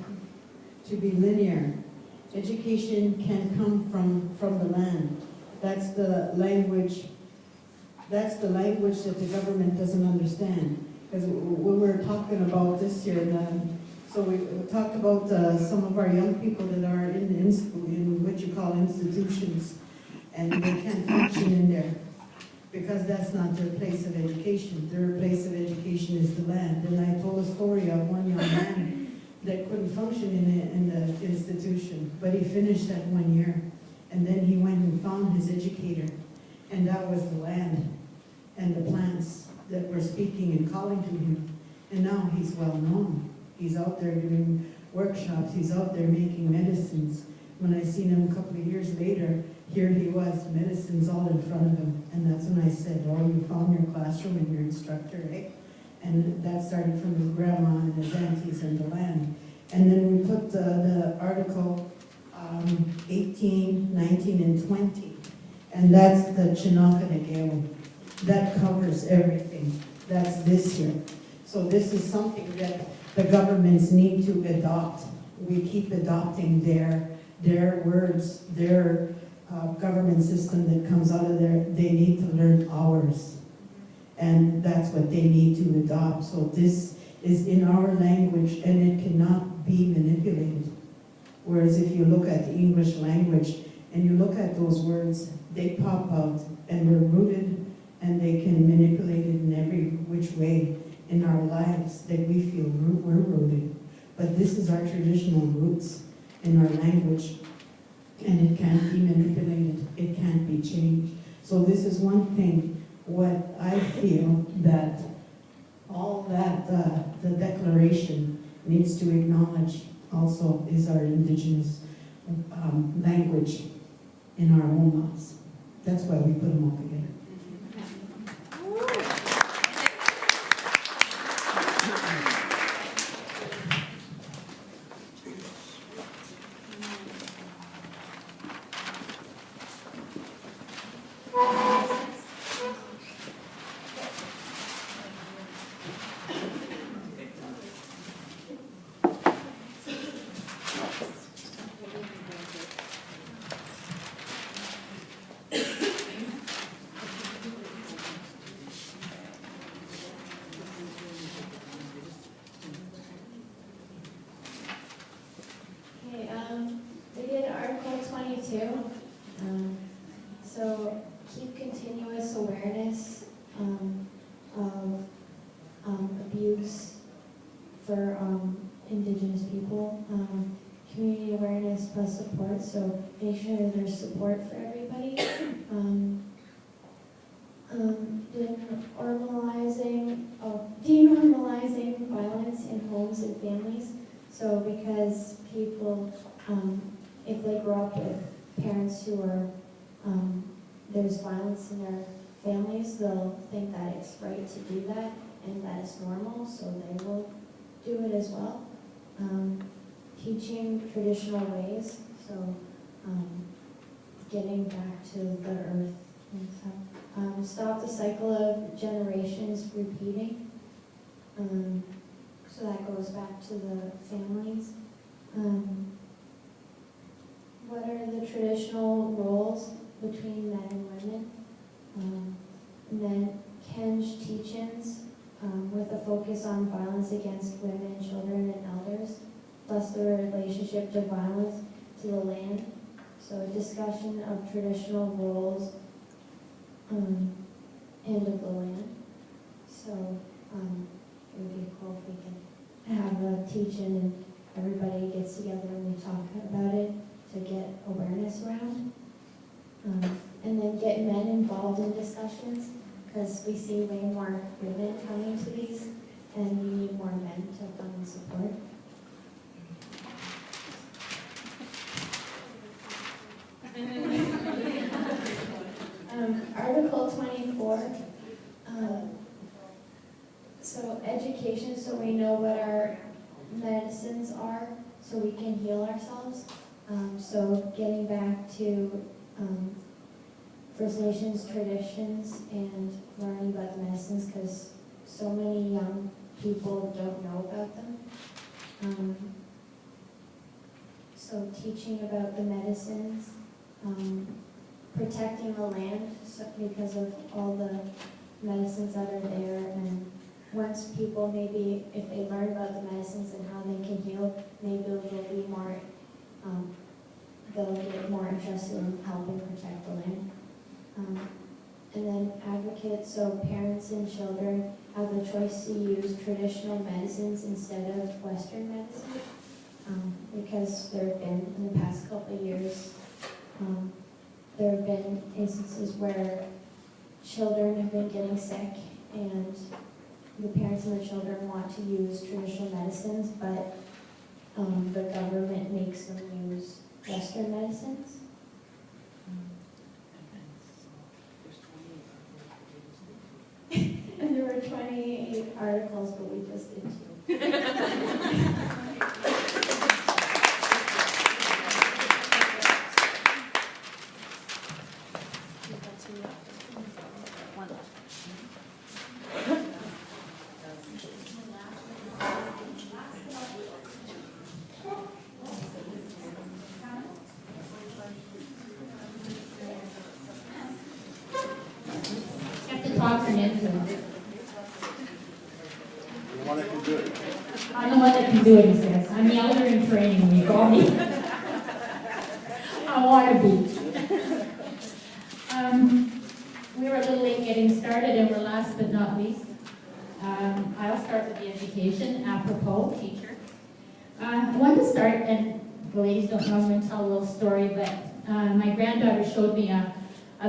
to be linear. Education can come from the land. That's the language that the government doesn't understand. Because when we're talking about this year, so we talked about some of our young people that are in what you call institutions, and they can't function in there because that's not their place of education. Their place of education is the land. And I told a story of one young man that couldn't function in the institution, but he finished that 1 year. And then he went and found his educator, and that was the land and the plants that were speaking and calling to him. And now he's well known. He's out there doing workshops. He's out there making medicines. When I seen him a couple of years later, here he was, medicines all in front of him. And that's when I said, oh, you found your classroom and your instructor, eh? And that started from his grandma and his aunties and the land. And then we put the article 18, 19, and 20. And that's the Chinakadegeo. That covers everything. That's this year. So this is something that the governments need to adopt. We keep adopting their words, their government system that comes out of there. They need to learn ours. And that's what they need to adopt. So this is in our language, and it cannot be manipulated. Whereas if you look at the English language and you look at those words, they pop out and we're rooted, and they can manipulate it in every which way in our lives that we feel we're rooted. But this is our traditional roots in our language, and it can't be manipulated. It can't be changed. So this is one thing, what I feel that all that the Declaration needs to acknowledge also is our Indigenous language in our own lives. That's why we put them all together. too. So keep continuous awareness of abuse for Indigenous people. Community awareness plus support, so make sure there's support for everybody. Denormalizing violence in homes and families. So because people, if they grow up with parents who are, there's violence in their families, they'll think that it's right to do that and that it's normal, so they will do it as well. Teaching traditional ways, so getting back to the earth and stuff. Stop the cycle of generations repeating. So that goes back to the families. What are the traditional roles between men and women? And then Kenj teach-ins with a focus on violence against women, children, and elders, plus the relationship to violence to the land. So a discussion of traditional roles and of the land. So it would be cool if we could have a teach-in and everybody gets together and we talk about it to get awareness around. And then get men involved in discussions, because we see way more women coming to these and we need more men to come and support. Article 24, so education, so we know what our medicines are, so we can heal ourselves. So getting back to First Nations traditions and learning about the medicines, because so many young people don't know about them. So teaching about the medicines, protecting the land, so because of all the medicines that are there, and once people maybe, if they learn about the medicines and how they can heal, maybe they'll be more, they'll get more interested in helping protect the land. And then advocates, so parents and children have the choice to use traditional medicines instead of Western medicine, because there have been, in the past couple of years, there have been instances where children have been getting sick and the parents and the children want to use traditional medicines, but the government makes them use Western medicines. And there were 28 articles, but we just did 2. I'm the one that can do it, he says. I'm the elder in training, when you call me. I want to be. We were a little late getting started, and we're last but not least. I'll start with the education, apropos, teacher. I want to start, and the ladies don't know, I'm going to tell a little story, but my granddaughter showed me a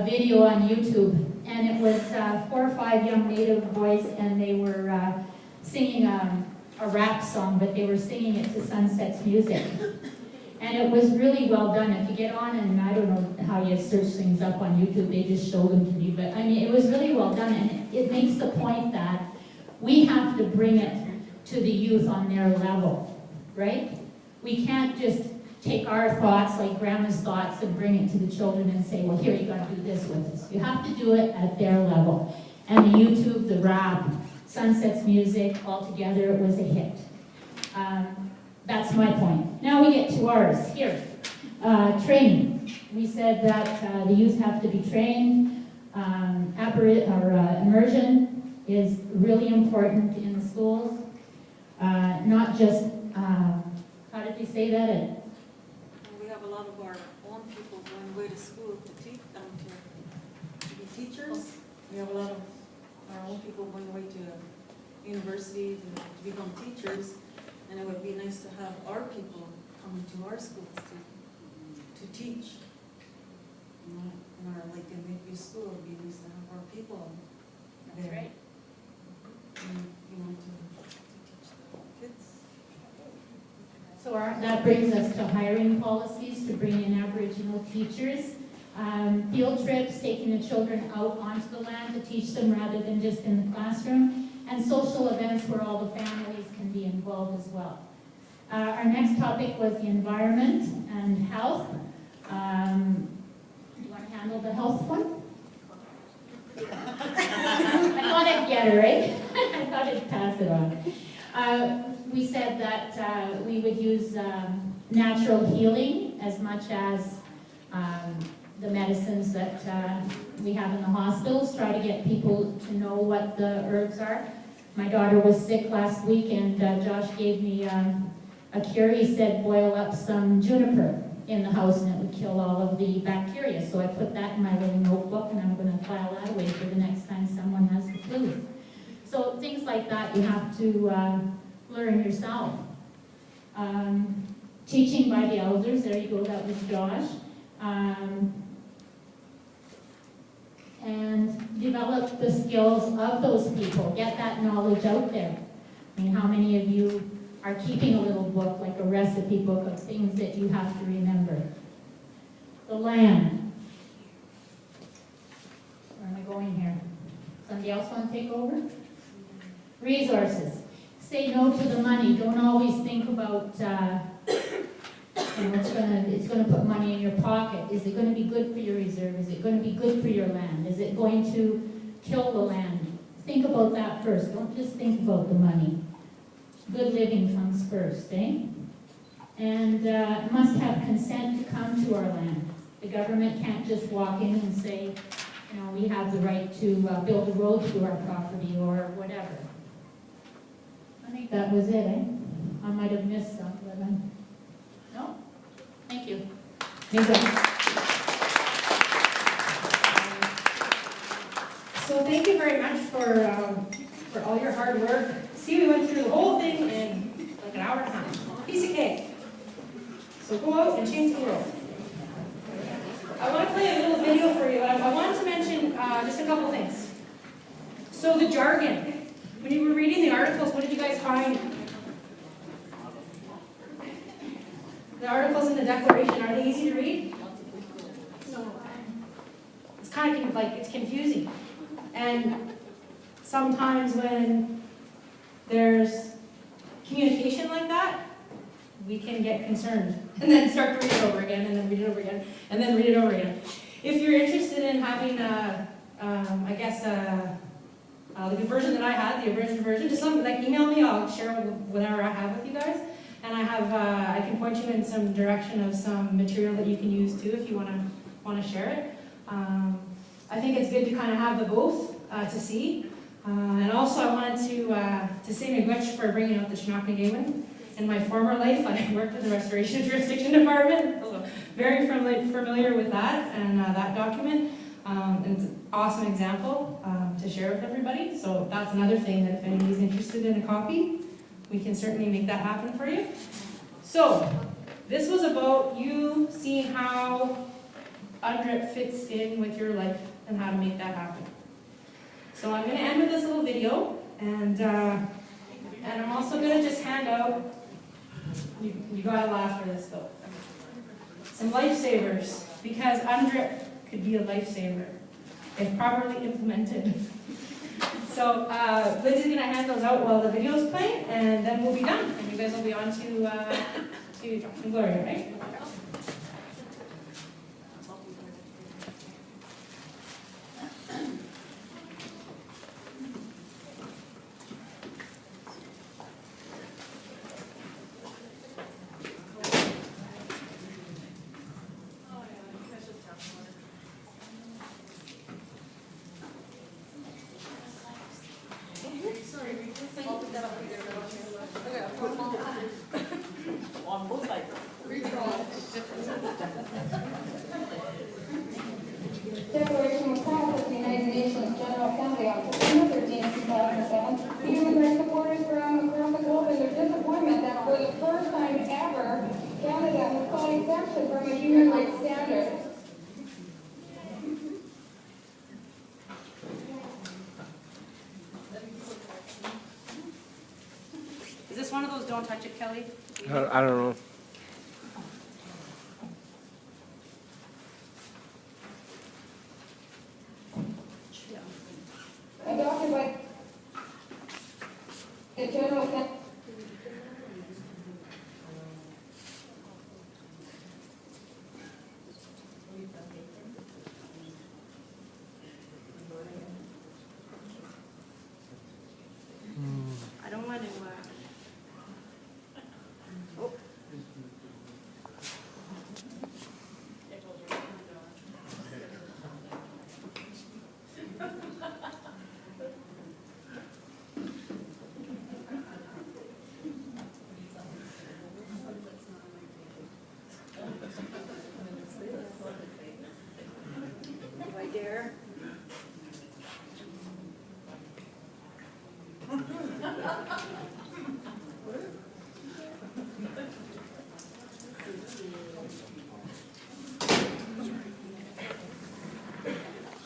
video on YouTube, and it was 4 or 5 young Native boys, and they were singing a rap song, but they were singing it to Sunset's music. And it was really well done. If you get on, and I don't know how you search things up on YouTube, they just show them to me, but I mean, it was really well done, and it makes the point that we have to bring it to the youth on their level, right? We can't just take our thoughts, like grandma's thoughts, and bring it to the children and say, well, here, you gotta do this with us. You have to do it at their level. And the YouTube, the rap, Sunset's music, all together, it was a hit. That's my point. Now we get to ours, here. Training. We said that the youth have to be trained. Immersion is really important in the schools. Not just, how did you say that? We have a lot lot of our own people going away to school to teach them to be teachers. We have a lot of our own people going away to universities and to become teachers. And it would be nice to have our people coming to our schools to teach. You know, in our, like in Lakeview School, it'd be nice to have our people That's there. right. And, you know, to teach the kids. So that brings us to hiring policies to bring in Aboriginal teachers. Field trips, taking the children out onto the land to teach them rather than just in the classroom. And social events where all the families can be involved as well. Our next topic was the environment and health. Do you want to handle the health one? I thought I'd get her, right? I thought I'd pass it on. We said that we would use natural healing as much as the medicines that we have in the hospitals, try to get people to know what the herbs are. My daughter was sick last week and Josh gave me a cure. He said boil up some juniper in the house and it would kill all of the bacteria. So I put that in my little notebook and I'm going to file that away for the next time someone has the flu. So things like that you have to learn yourself. Teaching by the elders, there you go, that was Josh. And develop the skills of those people, get that knowledge out there. I mean, how many of you are keeping a little book, like a recipe book of things that you have to remember? The land. Where am I going here? Somebody else want to take over? Resources. Say no to the money. Don't always think about you know, it's going to put money in your pocket. Is it going to be good for your reserve? Is it going to be good for your land? Is it going to kill the land? Think about that first. Don't just think about the money. Good living comes first, eh? And must have consent to come to our land. The government can't just walk in and say, you know, we have the right to build a road through our property or whatever. I think that was it, eh? I might have missed some, but no? Thank you. So thank you very much for all your hard work. See, we went through the whole thing in like an hour and a half. Piece of cake. So go out and change the world. I want to play a little video for you. I wanted to mention just a couple things. So the jargon. When you were reading the articles, what did you guys find? The articles in the Declaration, are they easy to read? No. It's kind of like, it's confusing. And sometimes when there's communication like that, we can get concerned. And then start to read it over again, and then read it over again, and then read it over again. If you're interested in having like the version that I had, the abridged version, just email me, I'll share whatever I have with you guys. And I can point you in some direction of some material that you can use too if you want to share it. I think it's good to kind of have the both to see. And also I wanted to say miigwech for bringing up the Chinaknagewan. In my former life, I worked in the Restoration Jurisdiction Department, so very familiar with that and that document. And it's an awesome example to share with everybody. So that's another thing that if anybody's interested in a copy, we can certainly make that happen for you. So this was about you seeing how UNDRIP fits in with your life and how to make that happen. So I'm going to end with this little video, and I'm also going to just hand out, you got to laugh for this though, some lifesavers, because UNDRIP could be a lifesaver if properly implemented. So Lindsay's going to hand those out while the video's playing, and then we'll be done, and you guys will be on to Josh and Gloria, right? On both sides. exemption from a human rights standard. Is this one of those don't touch it, Kelly? I don't know. Adopted by the General Assembly. I don't want to, oh. Do I dare?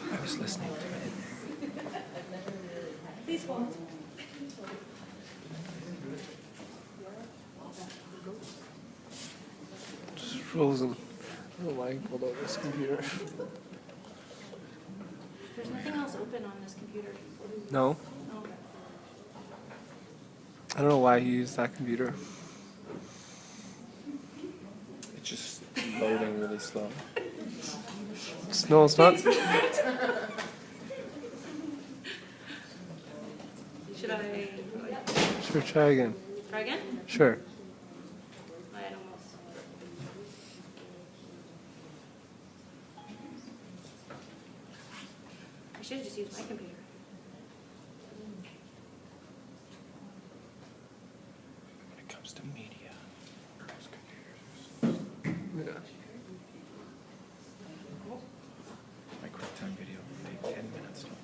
I was listening to it. Please hold. Just frozen. I don't know why I pulled out this computer. There's nothing else open on this computer. No? No. I don't know why he used that computer. It's just loading really slow. No, it's not. Should I Sure, try again. try again? Sure. I had almost. I should have just used my computer. When it comes to media, those computers. Yeah. My QuickTime video will take 10 minutes to open.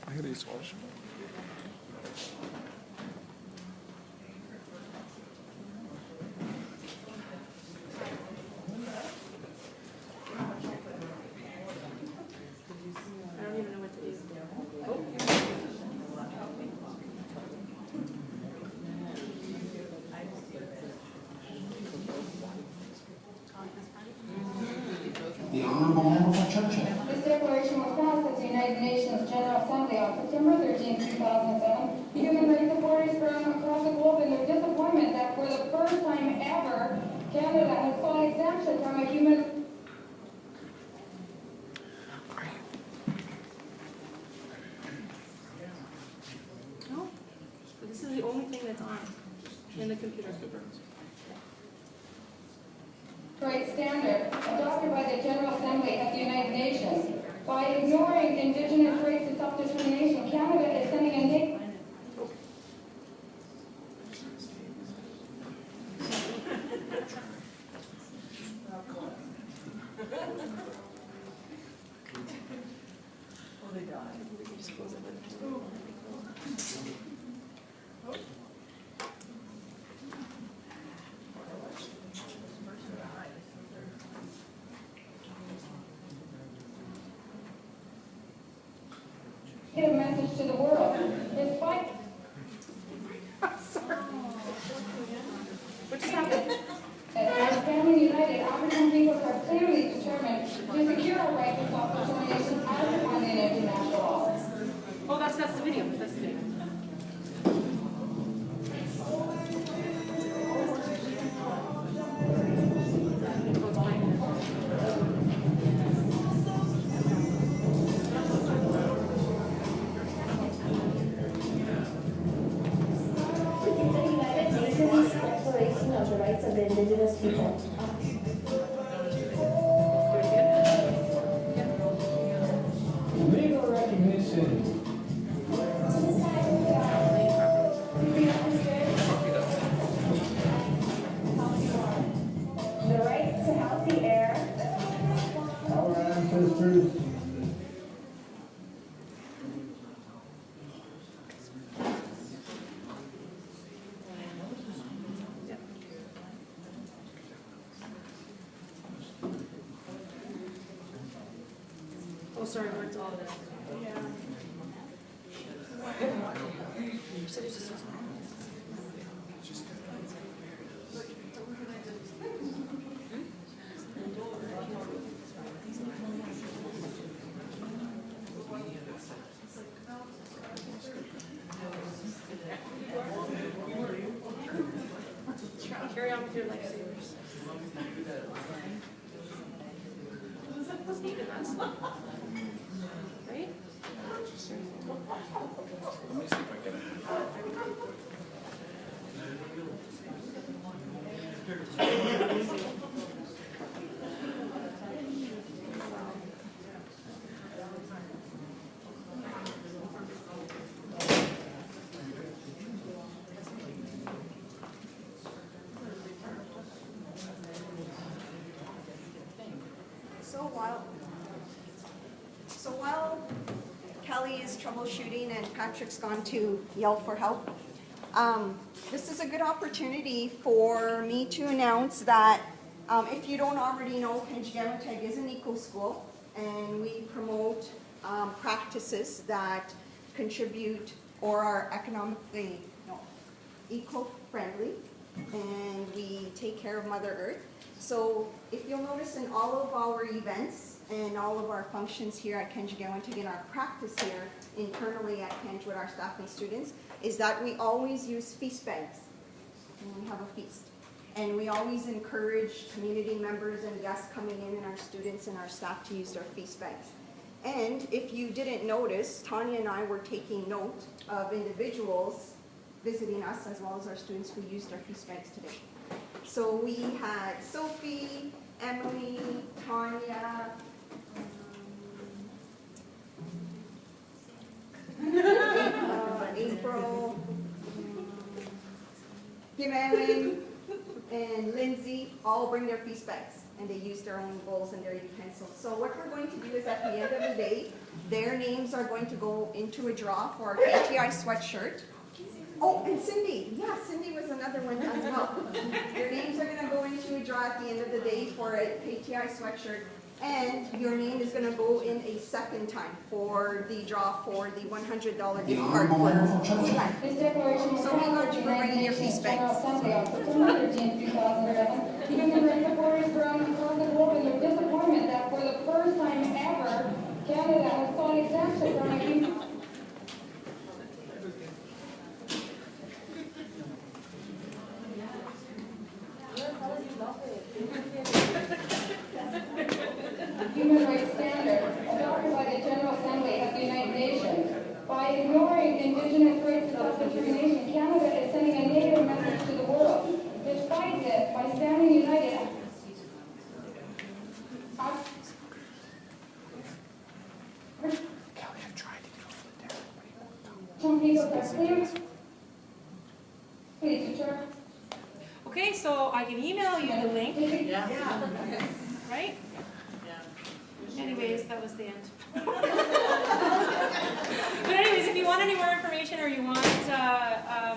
I gotta use watch. I don't even know what to do. Oh. The Honorable Hannibal Churchill. This declaration was passed at the United Nations General Assembly on September 13, 2007. Human rights supporters from across the globe in their disappointment that for the first time ever, Canada has sought exemption from a human No, this is the only thing that's on in the computer. rights standard adopted by the General Assembly of the United Nations. By ignoring Indigenous rights and self-determination, Canada is sending a negative message to the world. Despite What just happened? As Family United, African peoples are clearly determined to secure our right to self-determination as defined in international law. Oh, that's the video. That's the video. Oh, sorry, where it's all that. Carry on with your lifesavers. It's needed, that's right? Let me see if I get it. So while Kelly is troubleshooting and Patrick's gone to yell for help, this is a good opportunity for me to announce that if you don't already know, Kenjigawantag is an eco-school, and we promote practices that contribute or are economically eco-friendly, and we take care of Mother Earth. So if you'll notice in all of our events and all of our functions here at Kenjigawantag, in our practice here internally at Kenj with our staff and students, is that we always use feast bags when we have a feast. And we always encourage community members and guests coming in and our students and our staff to use their feast bags. And if you didn't notice, Tanya and I were taking note of individuals visiting us as well as our students who used our feast bags today. So we had Sophie, Emily, Tanya, April, Kim and Lindsay all bring their feast bags, and they use their own bowls and their utensils. So what we're going to do is at the end of the day, their names are going to go into a draw for our KTI sweatshirt. Oh, and Cindy. Yeah, Cindy was another one as well. Your names are going to go into a draw at the end of the day for a KTI sweatshirt. And your name is going to go in a second time for the draw for the $100 gift card for This declaration was signed for bringing your feast General Assembly on September 13, 2011. Human rights supporters from across the globe in their disappointment that for the first time ever, Canada has sought exemption from a human rights standard adopted by the General Assembly of the United Nations. By ignoring Indigenous rights and self-determination, Canada is sending a negative message to the world. Despite this, by standing united, some people are clear. Please, Chair. Okay, so I can email you the link. Right? Anyways, that was the end. But anyways, if you want any more information or you want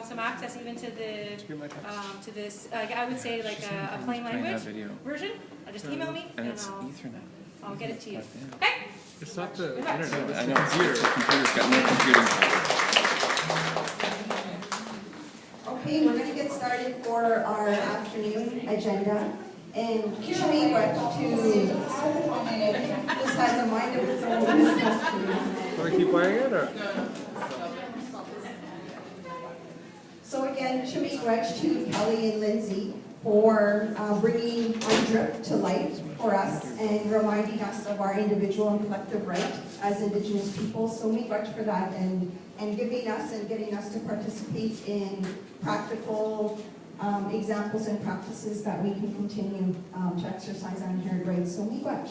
some access even to the to this, I would say like a plain language version, just email me and I'll get it to you. Okay? It's not the internet, it's I the know, computer. the computer's got no computing power. Okay, we're going to get started for our afternoon agenda. And Shamiwa just has a mind of its own. Do I keep playing it or? So again, Shamiwa to Kelly and Lindsay for bringing UNDRIP to life for us and reminding us of our individual and collective right as Indigenous people. So miigwech for that and giving us and getting us to participate in practical examples and practices that we can continue to exercise on inherent rights. So miigwech.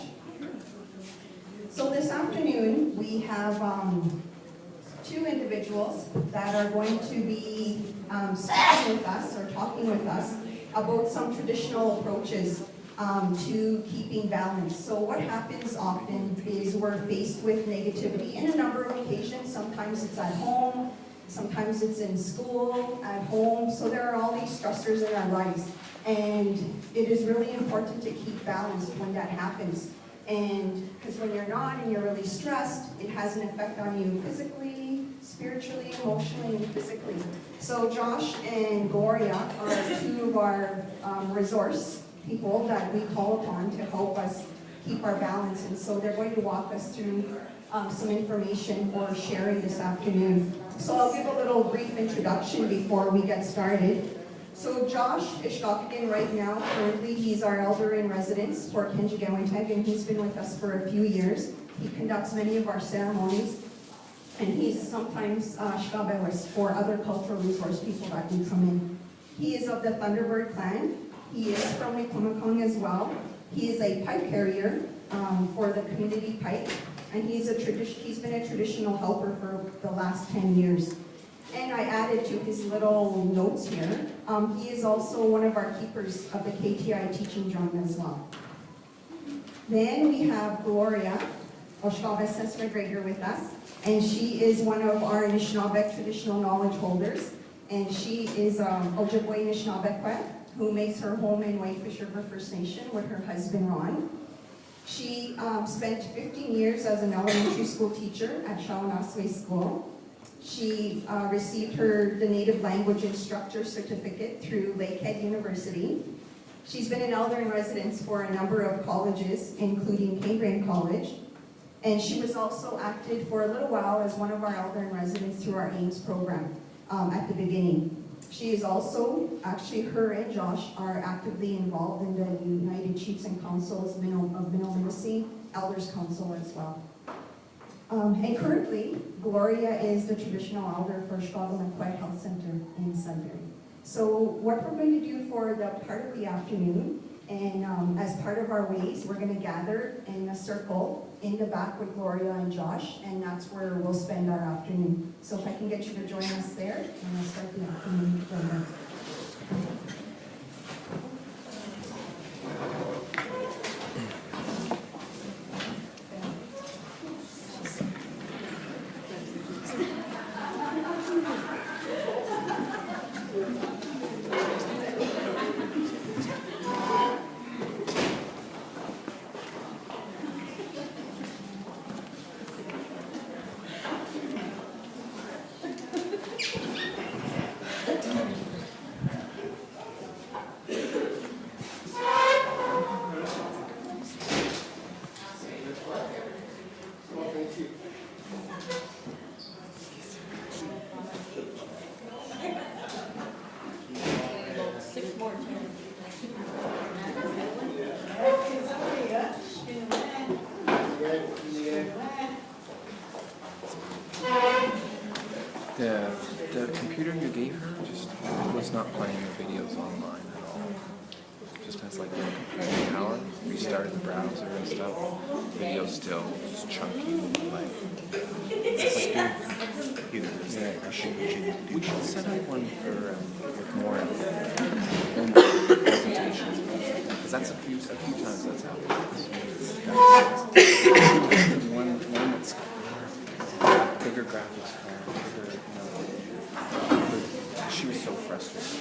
So this afternoon we have two individuals that are going to be speaking with us or talking with us about some traditional approaches to keeping balance. So what happens often is we're faced with negativity in a number of occasions. Sometimes it's at home, sometimes it's in school, at home. So there are all these stressors in our lives. And it is really important to keep balance when that happens. And because when you're not and you're really stressed, it has an effect on you physically, spiritually, emotionally, and physically. So Josh and Gloria are two of our resource people that we call upon to help us keep our balance. And so they're going to walk us through some information or sharing this afternoon. So I'll give a little brief introduction before we get started. So Josh Ishkakigan right now, currently he's our elder in residence for Kenjigawinteg, and he's been with us for a few years. He conducts many of our ceremonies, and he's sometimes Shkabewis for other cultural resource people that do come in. He is of the Thunderbird clan. He is from Wikwemikong as well. He is a pipe carrier for the community pipe, and he's been a traditional helper for the last 10 years. And I added to his little notes here, he is also one of our keepers of the KTI teaching drum as well. Then we have Gloria Oshkabes McGregor with us, and she is one of our Anishinaabe traditional knowledge holders, and she is Ojibwe Anishinaabe who makes her home in Whitefish River First Nation with her husband Ron. She spent 15 years as an elementary school teacher at Shawanaswe School. She received the Native Language Instructor Certificate through Lakehead University. She's been an elder in residence for a number of colleges, including Cambrian College. And she was also acted for a little while as one of our elder in residence through our AIMS program at the beginning. She is also, actually her and Josh are actively involved in the United Chiefs and Councils of Minominisi Elders Council as well. And currently, Gloria is the traditional elder for Shkabewinteg Health Center in Sudbury. So what we're going to do for the part of the afternoon, and as part of our ways, we're going to gather in a circle in the back with Gloria and Josh, and that's where we'll spend our afternoon. So if I can get you to join us there, and we'll start the afternoon program. The computer you gave her just was not playing the videos online at all. Just has like the power, restarted the browser and stuff. Video still just chunky, like it's like computer. Yeah, we should set up one for with more presentations, because that's a few times that's happened. One that's bigger graphics card, bigger, she was so frustrated.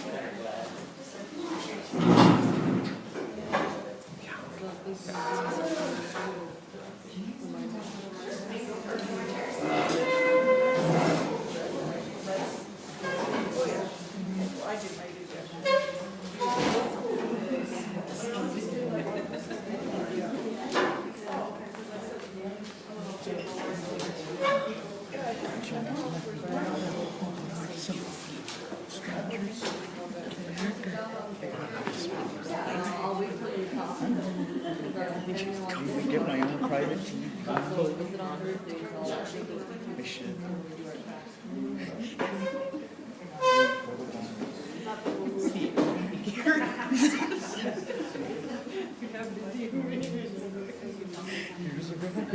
Can I get my own private team? I should. Here's a good one.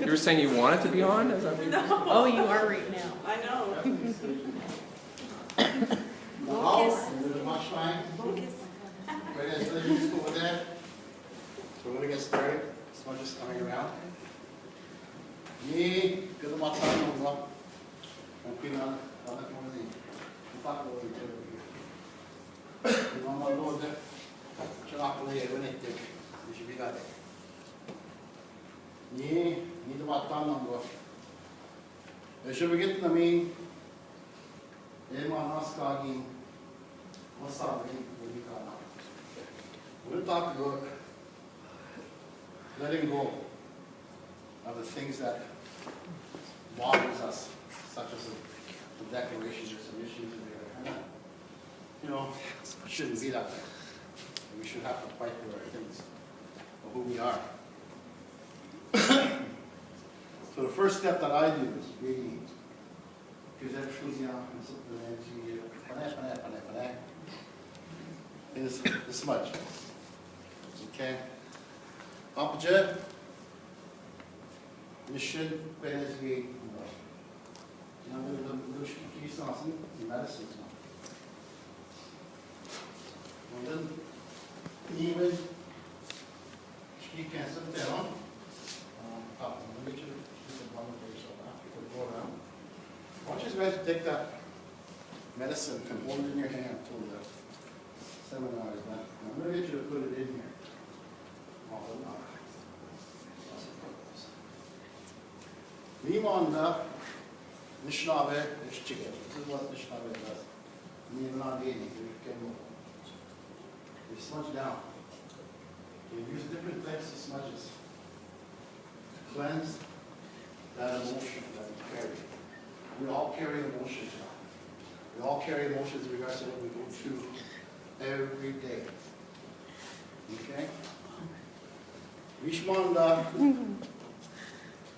You were saying you wanted to be on? Is that what you... No. Oh, you are right now. I know. So we're going to get started. So I'm just coming around. Good allora ce l'ha con lei, venite, dice vigate. Ni debattan andro. E se begit na min, naskagin, wasagin, vigana. We'll talk about letting go of the things that bothers us, such as the declaration, there's some issues in there. You know, it shouldn't be that way. We should have to fight for our things, for who we are. So the first step that I do is really, is this much. Okay? Papa Jed, you should be as we, you know, the medicines. And then, even, she can sit down. I want you guys to take that medicine and hold it in your hand till the seminar is done. I'm going to get you to put it in here. Limanda, Nishnave, is chicken. This is what Nishnave does. You smudge down. You use different types of smudges. Cleanse that emotion that you carry. We all carry emotions now. We all carry emotions in regards to what we go through every day. Okay? Vishmanda,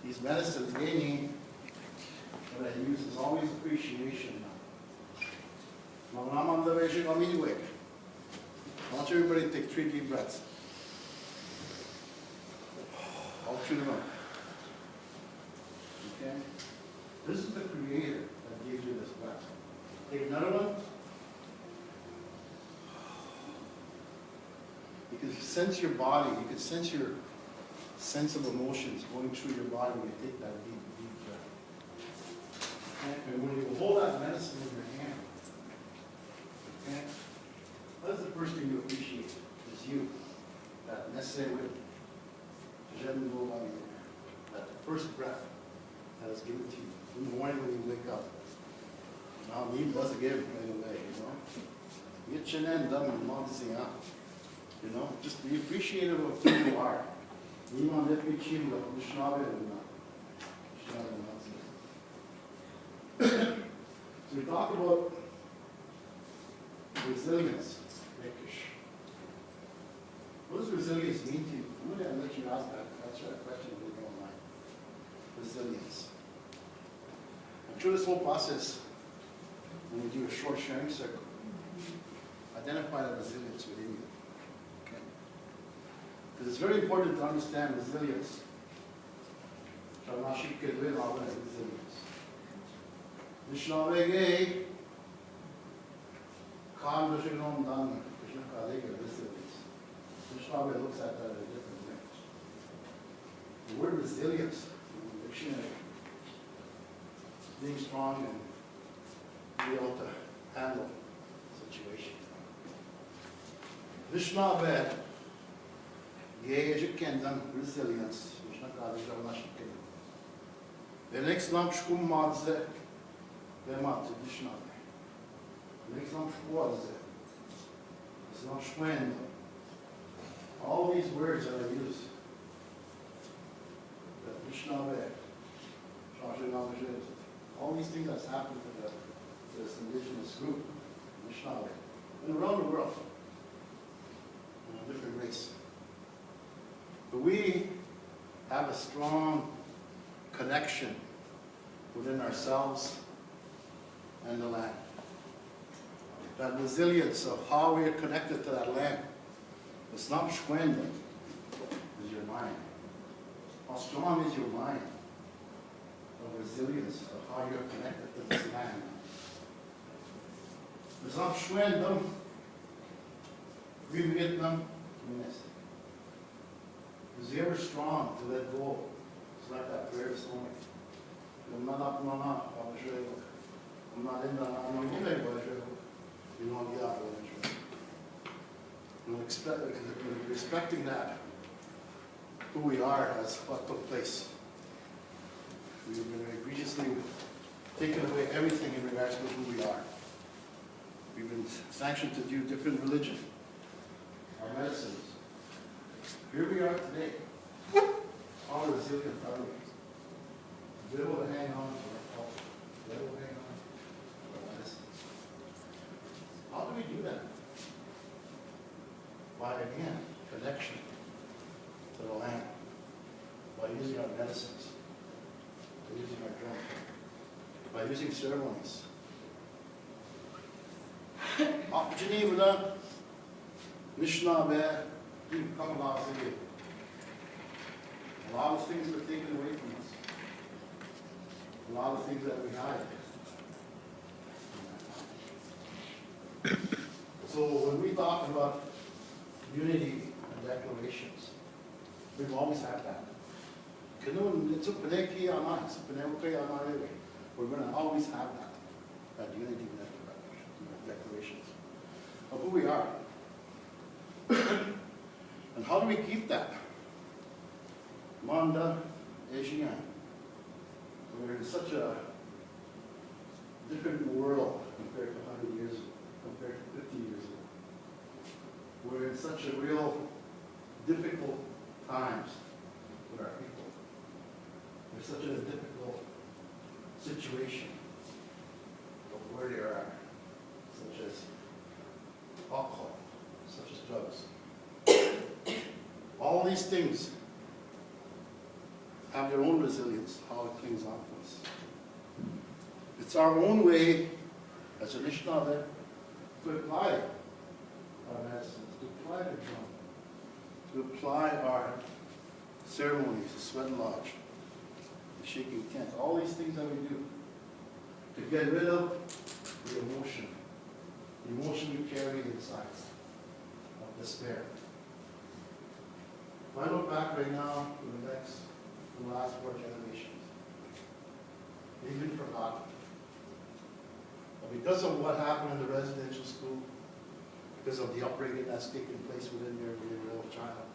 these medicines gaining, what I use is always appreciation now. Now, I'm on the version of midway. I want everybody to take 3 deep breaths. All through the mouth. Okay? This is the Creator that gives you this breath. Take another one. You can sense your body. You can sense your sense of emotions going through your body when you take that deep, deep breath. Okay? And when you hold that medicine in your hand, okay? What is the first thing you appreciate? It's you. That necessary with that first breath that is given to you in the morning when you wake up. Now, need doesn't give right away, you know. Get your name done and months out. You know, just be appreciative of who you are. So we talk about resilience. What does resilience mean to you? I'm going to let you ask that. That's a question if you don't mind. Resilience. And through this whole process, when we do a short sharing circle, identify the resilience within you. Okay? Because it's very important to understand resilience. Resilience. Resilience. Probably looks at that in a different way. The word resilience in the dictionary, being strong and be able to handle situations. Vishna ved, Yejikendan resilience, Vishna Kadishavnashikin. The next lamp shkumadze, Vemat Vishna. The next lamp shkuadze, it's not shwend. All these words that I use, that Vishnave, all these things that's happened to this indigenous group, Vishnave, and around the world, in a different race. But we have a strong connection within ourselves and the land. That resilience of how we are connected to that land. It's not shkwenda, it's your mind. How strong is your mind of resilience, of how you're connected to this land? It's not shkwenda, we get them, is he ever strong to let go? It's like that prayer this morning. I'm not in the, you know, respecting that, who we are as what took place. We've been egregiously taken away everything in regards to who we are. We've been sanctioned to do different religion, our medicines. Here we are today, all resilient families, able to hang on to our culture, able to hang on to our medicines. How do we do that? By, again, connection to the land, by using our medicines, by using our drink, by using ceremonies. Geneva, Mishnah, you come along today. A lot of things were taken away from us. A lot of things that we hide. So when we talk about unity and declarations, we've always had that. We're going to always have that unity and declarations of who we are. And how do we keep that? Manda Asian. We're in such a different world compared to 100 years ago, compared to 50 years ago. We're in such a real difficult times with our people. We're such a difficult situation of where they are, such as alcohol, such as drugs. All these things have their own resilience, how it clings on to us. It's our own way, as a Anishinaabe, to apply our medicines, to apply the drum, to apply our ceremonies, the sweat lodge, the shaking tent, all these things that we do, to get rid of the emotion you carry inside of despair. If I look back right now to the last 4 generations, they've been forgotten. But because of what happened in the residential school, because of the upbringing that's taken place within their real child.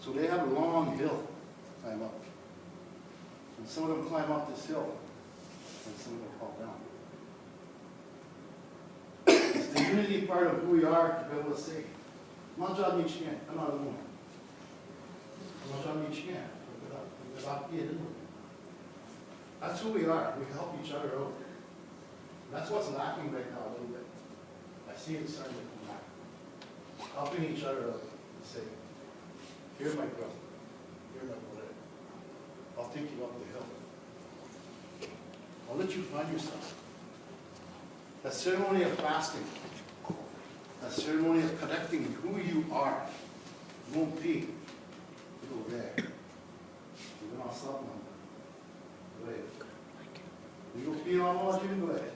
So they have a long hill to climb up. And some of them climb up this hill, and some of them fall down. It's the unity part of who we are to be able to say, I'm not alone. That's who we are. We help each other out. That's what's lacking right now a little bit. I see it starting to come back. Helping each other out and say, here's my brother, here's my brother. I'll take you up the hill. I'll let you find yourself. That ceremony of fasting, that ceremony of connecting who you are, won't be. You go there. You're going to stop now. Go ahead. You go feel all what you go ahead.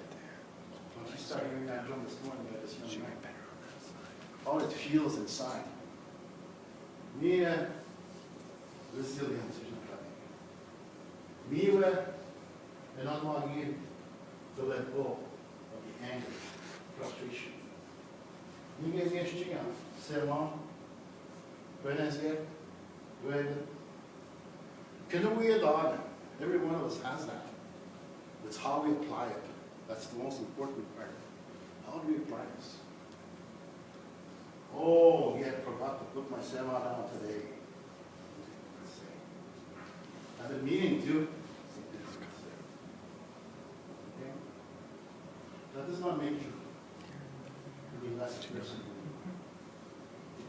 Once you start hearing that drum this morning by this young man, all it feels inside. Mia resilience is not coming. Mia and unlonging to let go of the anger, frustration. Ninguém mexe tinha, sermão, Wednesday, Can we adopt? Every one of us has that. It's how we apply it. That's the most important part. How do we apply this? Oh, yeah, I forgot to put my sema down today. I've been meaning to. Okay? That does not make you any less person.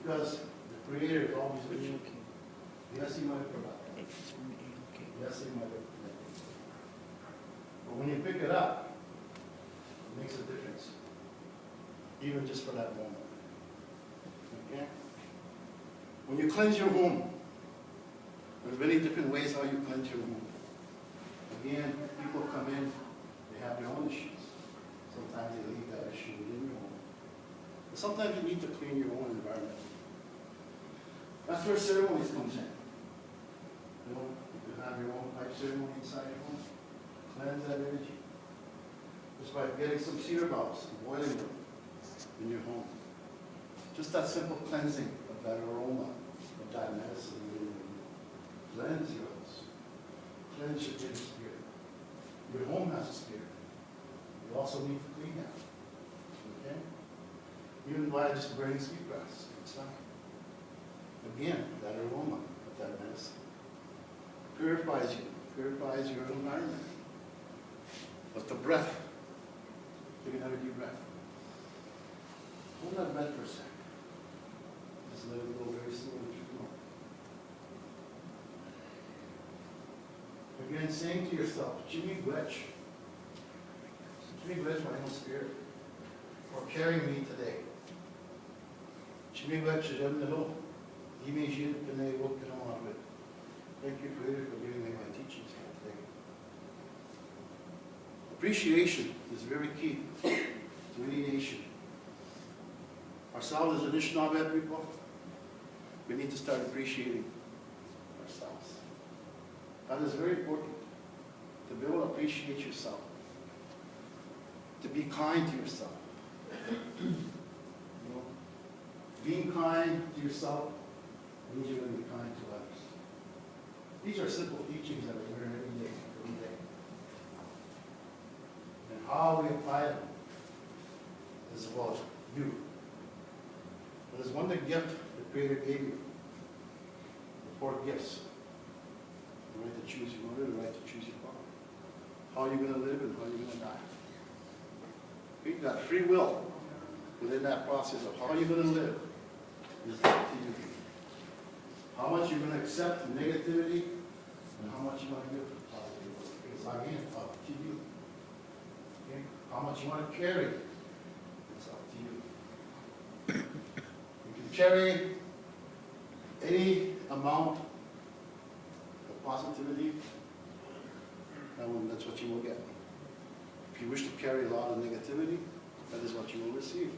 Because the Creator is always with you. Yes, He might forget. Yes, He might forget. But when you pick it up, it makes a difference. Even just for that moment. Okay? When you cleanse your home, there's many different ways how you cleanse your home. Again, people come in, they have their own issues. Sometimes they leave that issue within your home. But sometimes you need to clean your own environment. That's where ceremonies comes in. You know, you can have your own pipe ceremony inside your home. Cleanse that energy. Just by getting some cedar boughs and boiling them in your home. Just that simple cleansing of that aroma, of that medicine, will cleanse your house, cleanse your inner spirit. Your home has a spirit. You also need to clean that. Okay? Even by just burning sweetgrass inside. Again, that aroma of that medicine purifies you, purifies your environment. But the breath, take another deep breath. Hold that breath for a second. Just let it go very slowly through the mouth. Again, saying to yourself, Jimmy Gwetch, my own spirit, or carry me today. Jimmy Gwetch, j'aime le lot. Imagine que ne vous que l'on a fait. Thank you, Creator, for giving me my teachings today. Appreciation is very key to any nation. Ourselves as Anishinaabe people, we need to start appreciating ourselves. That is very important, to be able to appreciate yourself, to be kind to yourself. You know, being kind to yourself means you're going to be kind to others. These are simple teachings that we learn every day. And how we apply them is about you. But there's one gift the Creator gave you. The 4 gifts. The right to choose your mother, the right to choose your father. How are you going to live and how are you going to die? You've got free will within that process of how you're going to live. It's up to you. How much you're going to accept negativity and how much you want to give positivity. It's again up to you. Okay? How much you want to carry. It's up to you. You can carry any amount of positivity, and that's what you will get. If you wish to carry a lot of negativity, that is what you will receive.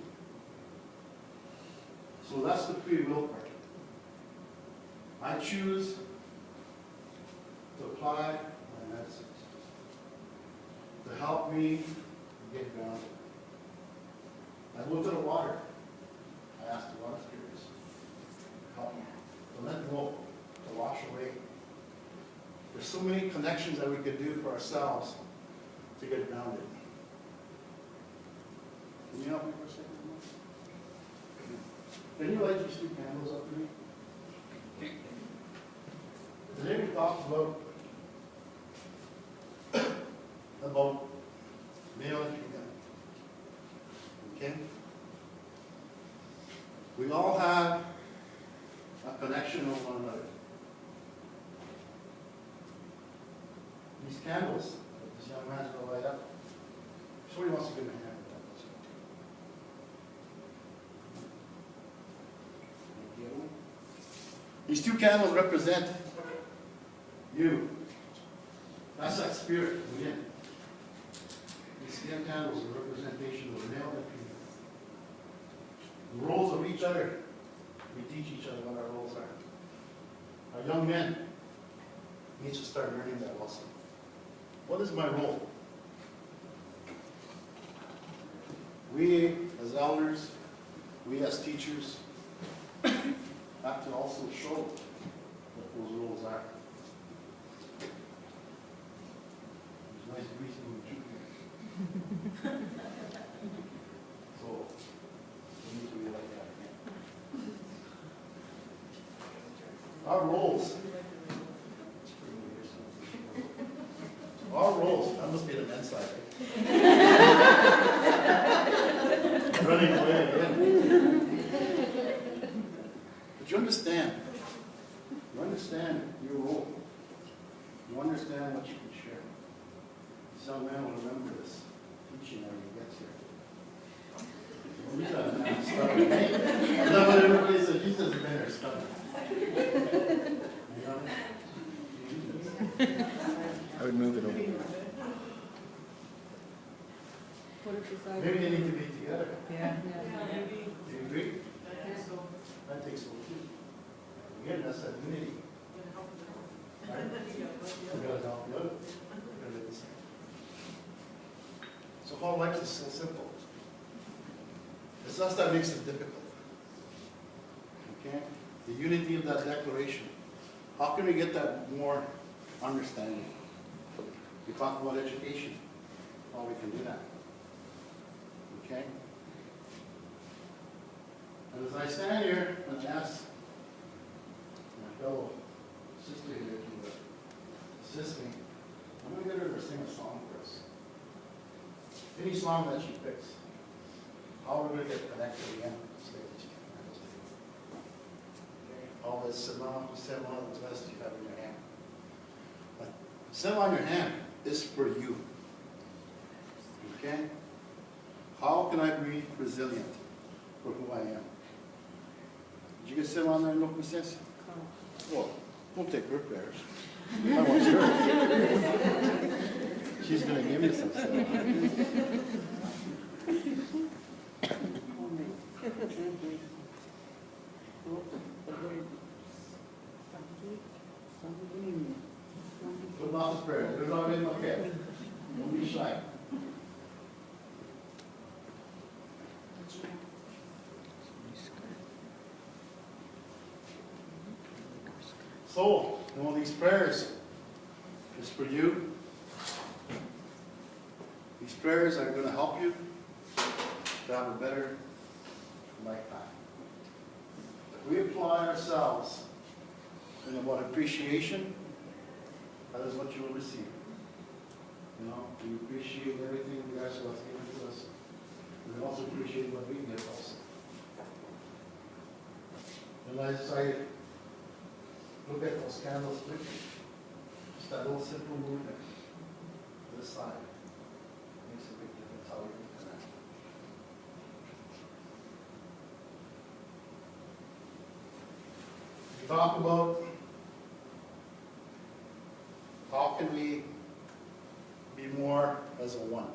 So that's the free will part. I choose to apply my medicines to help me get grounded. I go to the water. I ask the water spirits to help me, to let go, to wash away. There's so many connections that we could do for ourselves to get grounded. Can you help me for a second? Can you light these 2 candles up for me? Today we talked about male and female. Okay? We all have a connection with one another. These candles that this young man's going to light up, somebody wants to give him a hand with that. These 2 candles represent you. That's that spirit within. These 10 candles are a representation of male and female. The roles of each other. We teach each other what our roles are. Our young men need to start learning that also. What is my role? We as elders, we as teachers, have to also show what those roles are. There's nice grease in the truth here. So, we need to be like that again. Our roles. Our roles. That must be the men's side, right? Running away again. But you understand. You understand your role. You understand what you can share. This young man will remember this teaching when he gets here. Look at that man starting. Is that what everybody says? He says the men are stubborn. I would move it over. Maybe they need to be together. Yeah. Do you agree? I think so too. Again, that's that unity. Right? We gotta help the other. So how life is so simple. It's us that makes it difficult. Okay? The unity of that declaration. How can we get that more understanding? We talk about education, how we can do that. Okay? And as I stand here and ask my fellow sister here to assist me, I'm going to get her to sing a song for us. Any song that she picks. How are we going to get connected again? All this Sema, Sema, the best you have in your hand. But Sema on your hand is for you. Okay? How can I be resilient for who I am? Did you get Sema on there, no sense? Well, don't take her prayers. I want yours. She's going to give you some Sema. Good lots of prayer. Good luck in okay. Don't be shy. So, these prayers is for you. These prayers are going to help you to have a better lifetime. If we apply ourselves in about appreciation, that is what you will receive. You know, we appreciate everything you guys have given to us. We also appreciate what we give also. And as I look at those candles flickering, just that little simple movement to the side makes a big difference how we can connect. We talk about how can we be more as a one?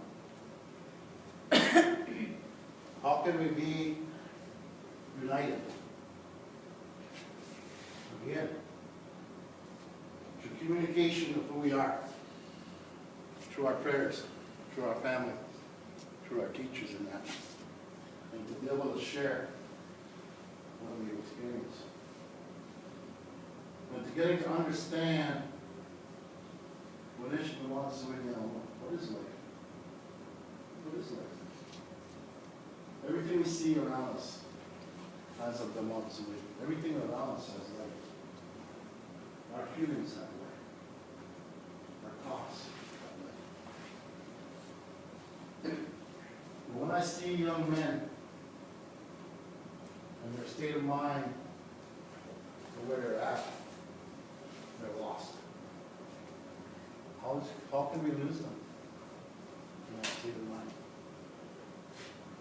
How can we be united? Again, through communication of who we are, through our prayers, through our family, through our teachers and that, and to be able to share what we've experienced. And to getting to understand what is life? What is life? Everything we see around us has a demonstration. Everything around us has life. Our feelings have life. Our thoughts have life. When I see young men and their state of mind and where they're at, they're lost. How can we lose them in that state of mind?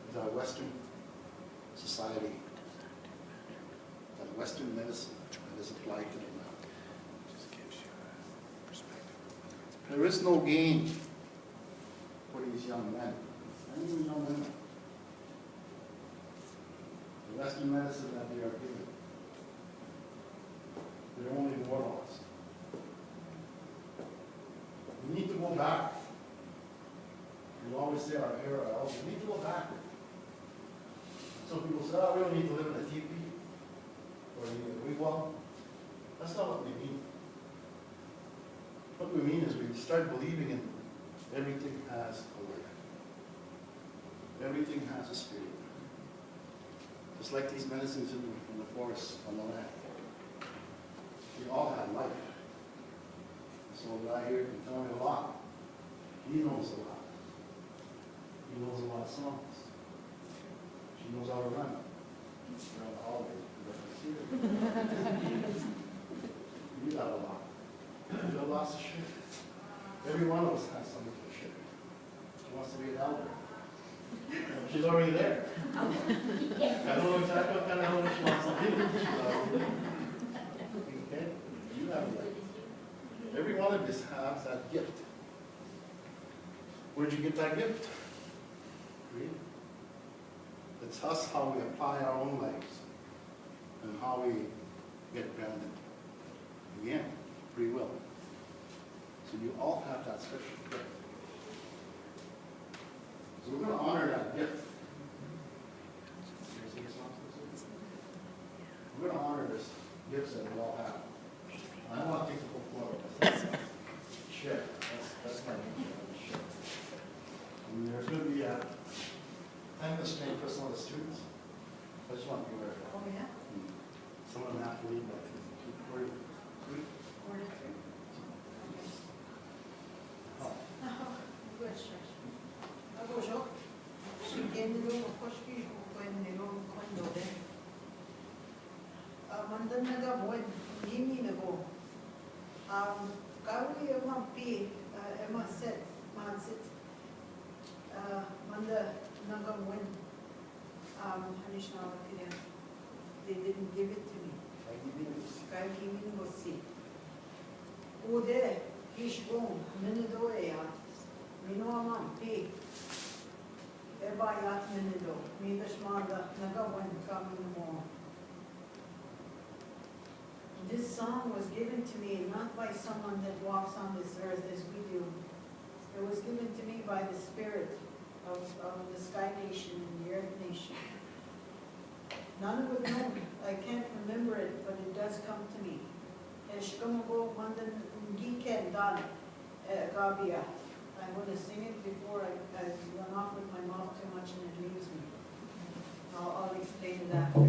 Is our Western society, that Western medicine that is applied to them now. There is no gain for these young men, and even young women. The Western medicine that they are given, they're only more lost. We need to go back. We always say our era, we need to go back. Some people say, oh, we don't need to live in a teepee or in a wigwam. That's not what we mean. What we mean is we start believing in everything has a life. Everything has a spirit. Just like these medicines in the forest on the land. We all have life. So the guy here can tell me a lot. He knows a lot. He knows a lot of songs. She knows how to run around the hallways. You got a lot. You got lots of shit. Every one of us has something to share. She wants to be an elder. She's already there. I don't know exactly what kind of elder she wants to be. She's already there. Okay? You have a life. Every one of us has that gift. Where'd you get that gift? Really? It's us how we apply our own lives and how we get grounded. Again, free will. So you all have that special gift. So we're going to honor that gift. We're going to I'm going to stay personal with students. I just want to be aware of that. Oh, yeah? Some of them have to leave, but we're, they didn't give it to me. Kaya kimin mo si. Ude, hishbong, minido ya. Minoaman, pi. Ebayat minido. Midas mada, nagawan kamin mo. This song was given to me not by someone that walks on this earth as we do. It was given to me by the Spirit of the Sky Nation and the Earth Nation. None would know. I can't remember it, but it does come to me. Eshkamago mandan giken dan gabia. I'm going to sing it before I run off with my mouth too much and it leaves me. I'll explain it after.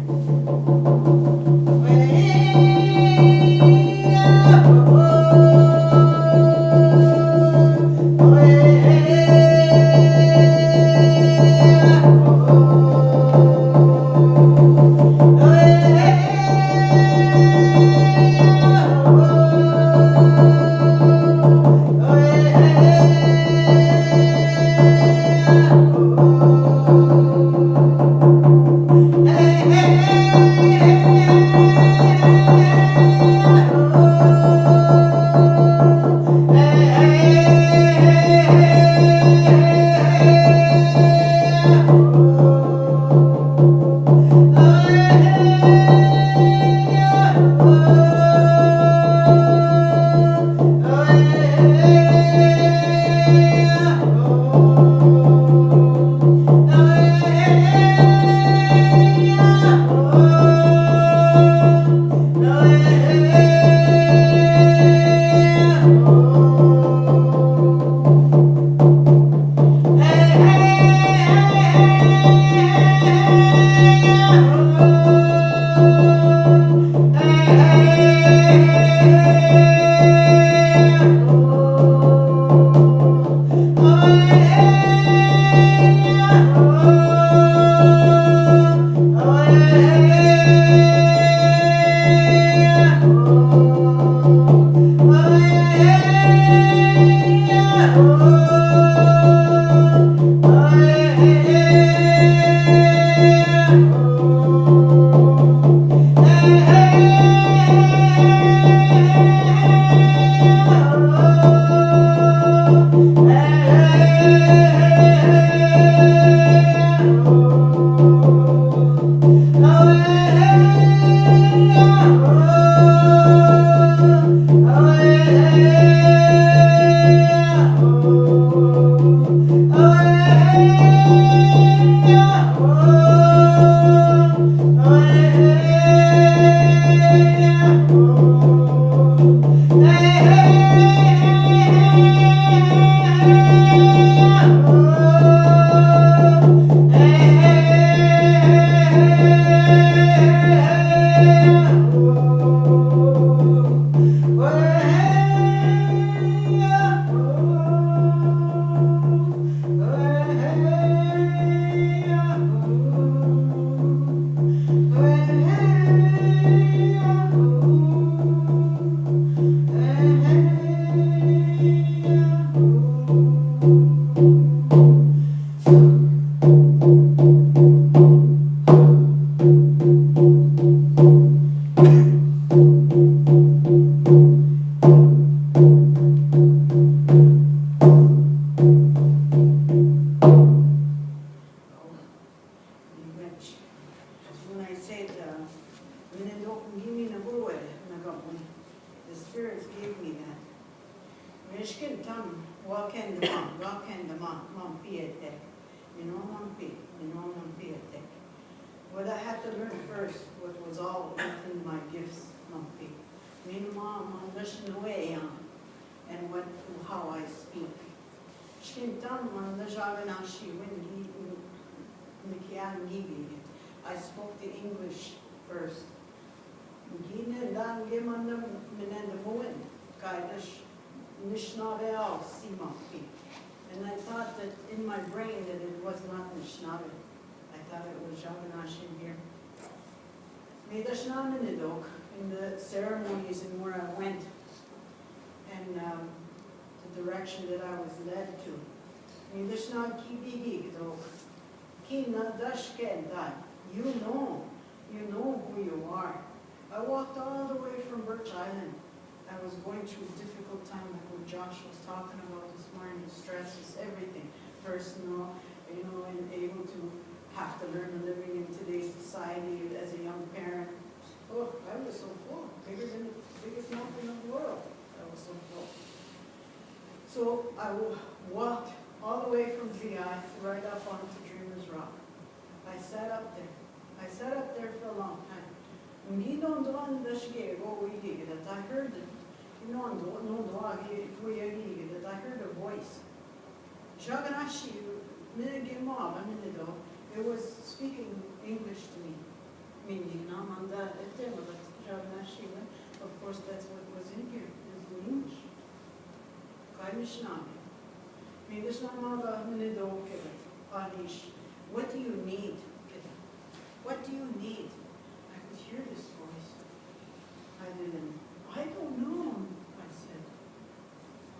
What I had to learn first was all within my gifts, and how I speak. Shkin tam man la javena shi when he yan gibi. I spoke the English first. Gine dan gemandam minenda muin, kaidash Nishnabel Simaki. And I thought that in my brain that it was not Nishnabel. I thought it was Javanash in here. Midashnamenidok, in the ceremonies and where I went, and the direction that I was led to. Midashnab Kibigidok, Kina Dashkentai, you know who you are. I walked all the way from Birch Island. I was going through a difficult time, like what Josh was talking about this morning, the stresses, everything, personal, you know, and able to have to learn living in today's society as a young parent. Oh, I was so full, bigger than the biggest mountain in the world. I was so full. So I walked all the way from VI right up onto Dreamer's Rock. I sat up there. I sat up there for a long time. When he don't do on the shige, go we did it. I heard that, you know, no dog, that I heard a voice. Jaganashi, it was speaking English to me. Meaning, of course, that's what was in here, is in English. What do you need? What do you need? I could hear this voice. I don't know, I said.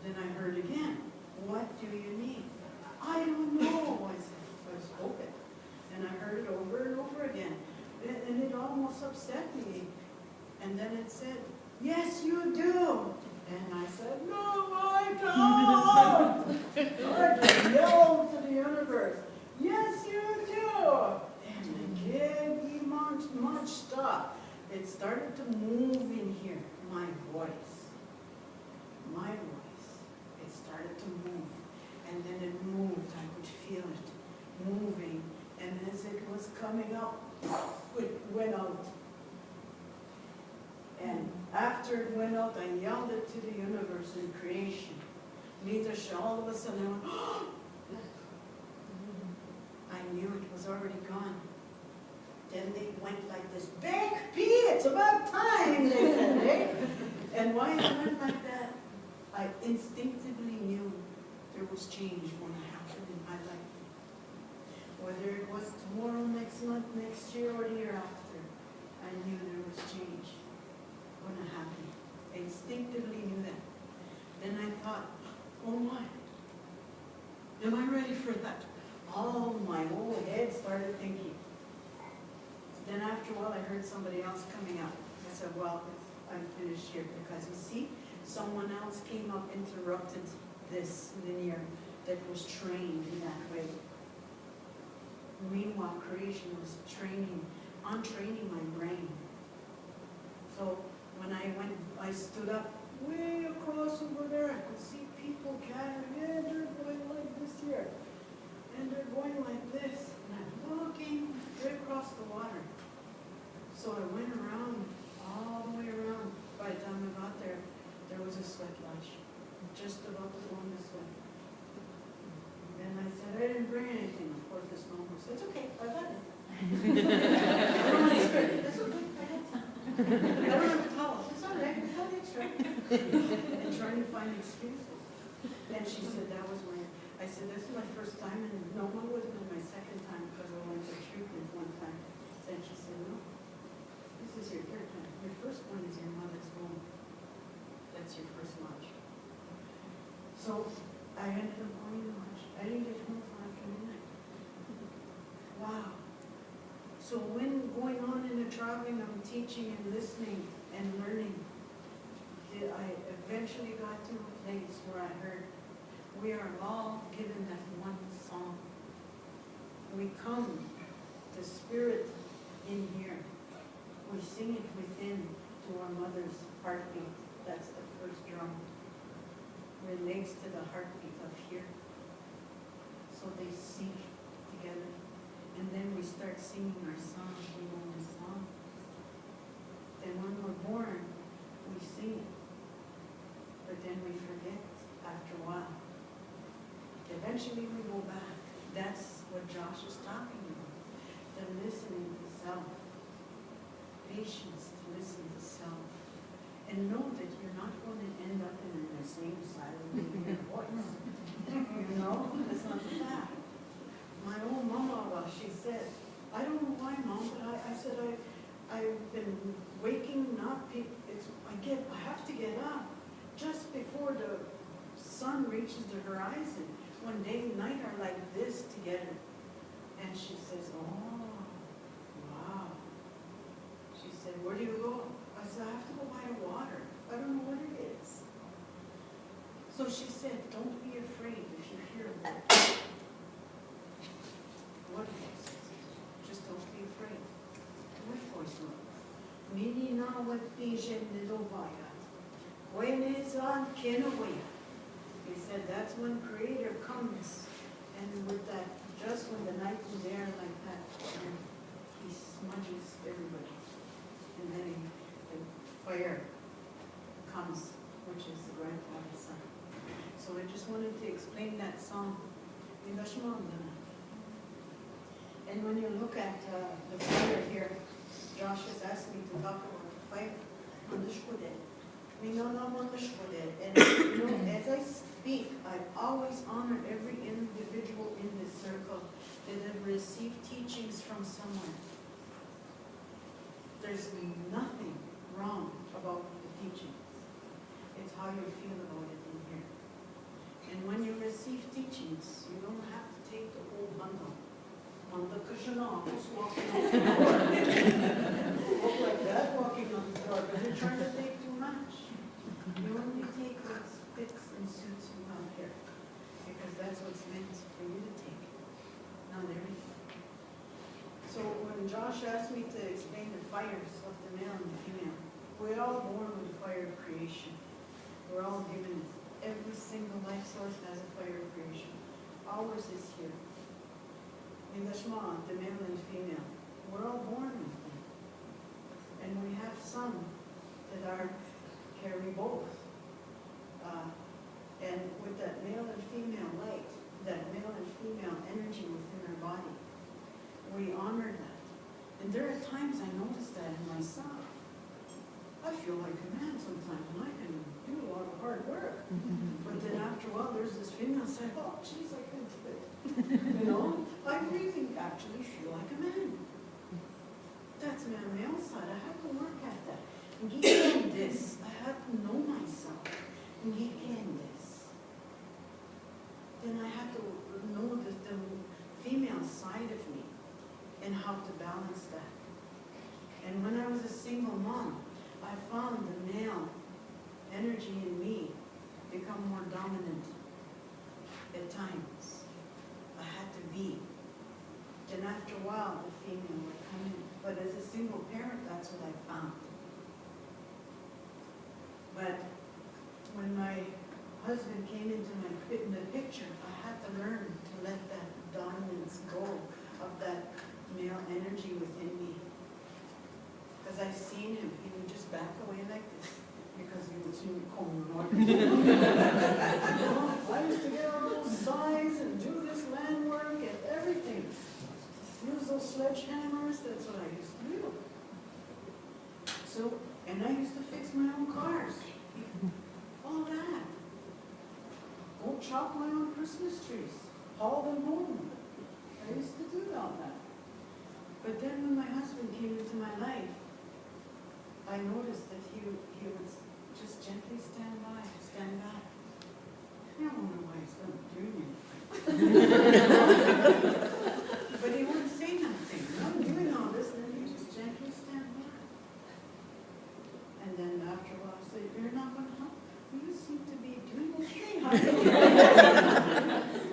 Then I heard again, what do you need? I don't know, I said. I spoke it. And I heard it over and over again. And it almost upset me. And then it said, yes, you do. And I said, no, I don't. I just yelled to the universe, yes, you do. And it gave me much stuff. It started to move in here, my voice. My voice. It started to move. And then it moved. I could feel it moving. And as it was coming up, it went out. And after it went out, I yelled it to the universe and creation. All of a sudden, I went, oh! I knew it was already gone. Then they went like this, big P, it's about time, they said, eh? And why it went like that? I instinctively knew there was change going to happen in my life. Whether it was tomorrow, next month, next year, or the year after, I knew there was change going to happen. I instinctively knew that. Then I thought, oh my, am I ready for that? Oh, my whole head started thinking. Then after a while, I heard somebody else coming up. I said, well, I'm finished here, because you see, someone else came up, interrupted this linear that was trained in that way. Meanwhile, creation was training my brain. So when I stood up way across over there, I could see people gathering, yeah, they're going like this here. And they're going like this. And I'm looking right across the water. So I went around, all the way around. By the time I got there, there was a sweat lodge. Just about to go in the sweat. And I said, I didn't bring anything. Of course, the snowball said, it's okay, I got it. I don't want extra. That's okay, I got some. I don't have a towel. It's all right, I got extra. And trying to find excuses. And she said, that was my, I said, this is my first time, and no one would have been my second time, because I went to treatment one time. Then she said, no, this is your third time. Your first one is your mother's home. That's your first lodge. So I ended up going to lunch. I didn't get home until after midnight. Wow. So when going on in the traveling, I'm teaching and listening and learning. I eventually got to a place where I heard, we are all given that one song. We come, the spirit in here. We sing it within to our mother's heartbeat. That's the first drum. Relates to the heartbeat of here. So they sync together. And then we start singing our song. We know the song. Then when we're born, we sing it. But then we forget after a while. Eventually we go back. That's what Josh is talking about. to listening to self. Patience to listen to self. And know that you're not going to end up in the same silent voice. You know, that's not the fact. My own mama, she said, I don't know why, Mom, but I said I've been waking up. I have to get up just before the sun reaches the horizon. When day and night are like this together. And she says, oh, wow. She said, where do you go? I said, I have to go buy water. I don't know what it is. So she said, don't be afraid if you hear a voice. What voice? Just don't be afraid. What voice? Mini na wat pijen de dobaya. When is on Kenawaya. He said that's when Creator comes, and with that, just when the night is there like that, and he smudges everybody, and then the fire comes, which is the grandfather's son. So I just wanted to explain that song. And when you look at the fire here, Josh has asked me to talk about the fire on the Shkodeh. And you know, as I speak, I always honor every individual in this circle that have received teachings from someone. There's nothing wrong about the teachings. It's how you feel about it in here. And when you receive teachings, you don't have to take the whole bundle. On the cushion off, just walking on the floor. Walk like that, walking on the floor, but you're trying to take too much. You only take what fits and suits you out here, because that's what's meant for you to take, not everything. So when Josh asked me to explain the fires of the male and the female, we're all born with the fire of creation. We're all given it. Every single life source has a fire of creation. Ours is here. In the Shema, the male and female, we're all born with them. And we have some that carry both. And with that male and female light, that male and female energy within our body, we honor that. And there are times I notice that in myself. I feel like a man sometimes, and I can do a lot of hard work. But then after a while, there's this female saying, oh, geez, I couldn't do it. You know, I really actually feel like a man. That's my male side. I have to work at that. And he can this. I have to know myself. And he can this. Then I have to know the female side of me and how to balance that. And when I was a single mom, I found the male energy in me become more dominant at times. I had to be. Then after a while, the female would come in. But as a single parent, that's what I found. But when my husband came into the picture, I had to learn to let that dominance go of that male energy within me. Because I seen him, he would just back away like this, because he would see me coming north. I used to get all those signs and do this land work and everything. Use those sledgehammers, that's what I used to do. So, and I used to fix my own cars. All that. Go chop my own Christmas trees. Haul them home. I used to do all that. But then when my husband came into my life, I noticed that he would just gently stand back. I don't know why he's not doing it. But he wouldn't say nothing. I'm doing all this, and then he just gently stand back. And then after a while, I said, you're not going to help? You seem to be doing okay.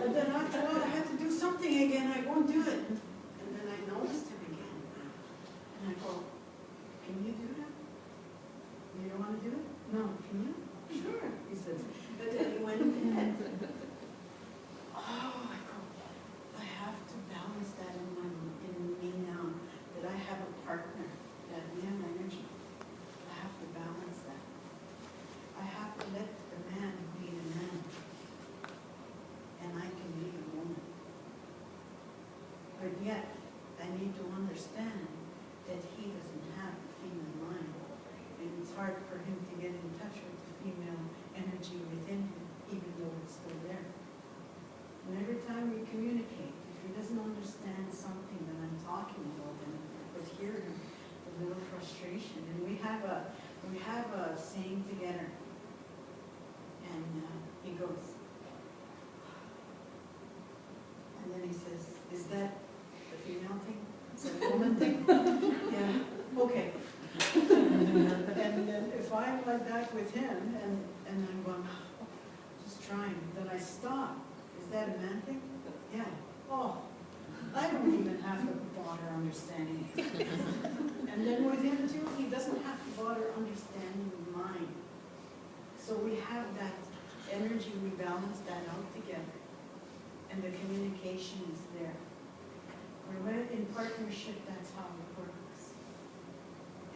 And then after a while, I had to do something again. I won't do it. And then I noticed him again. And I go, can you do that? You don't want to do it? No. Can you? Sure, he says. But then he went ahead. Oh, I go, I have to balance that in me now, that I have a partner, that male energy. I have to balance that. I have to let the man be the man, and I can be the woman. But yet, I need to understand that he doesn't have a female mind. And it's hard for him to get in touch with the female energy within him, even though it's still there. And every time we communicate, if he doesn't understand something that I'm talking about, and with hearing a little frustration, and we have a saying together, and he goes, and then he says, "Is that the female thing? Is that a woman thing?" Yeah, okay. And then if I'm like that with him, and I'm going, just trying, then I stop. Is that a man thing? Yeah. Oh, I don't even have to bother understanding it. And then with him too, he doesn't have to bother understanding mine. So we have that energy, we balance that out together. And the communication is there. We're in partnership, that's how it works.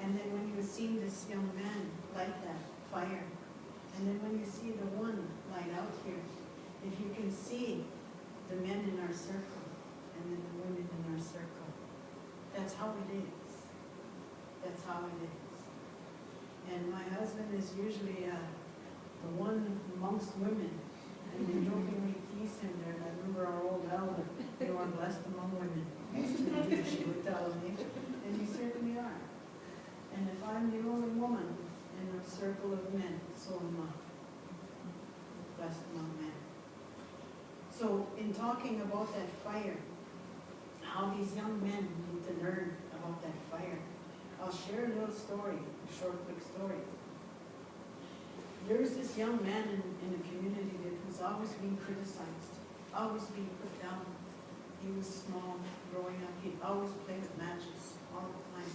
And then when you see this young man light that fire, and then when you see the one light out here, if you can see the men in our circle, and then the women in our circle, that's how it is. That's how it is. And my husband is usually the one amongst women, and we jokingly tease him there. I remember our old elder, "You are blessed among women." She would tell me, and you certainly are. And if I'm the only woman in a circle of men, so am I. Blessed among men. So in talking about that fire, how these young men need to learn about that fire, I'll share a little story, a short, quick story. There's this young man in the community that was always being criticized, always being put down. He was small, growing up. He'd always play with matches all the time.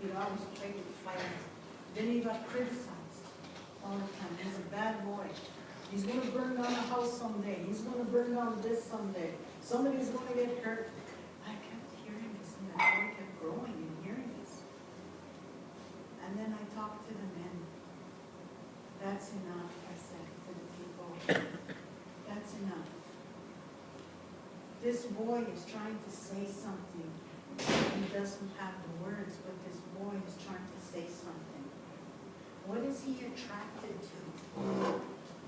He'd always play with fire. Then he got criticized all the time. He's a bad boy. He's going to burn down a house someday. He's going to burn down this someday. Somebody's going to get hurt. I kept hearing this, and that boy kept growing and hearing this. And then I talked to the men. That's enough, I said to the people. That's enough. This boy is trying to say something. He doesn't have the words, but this boy is trying to say something. What is he attracted to?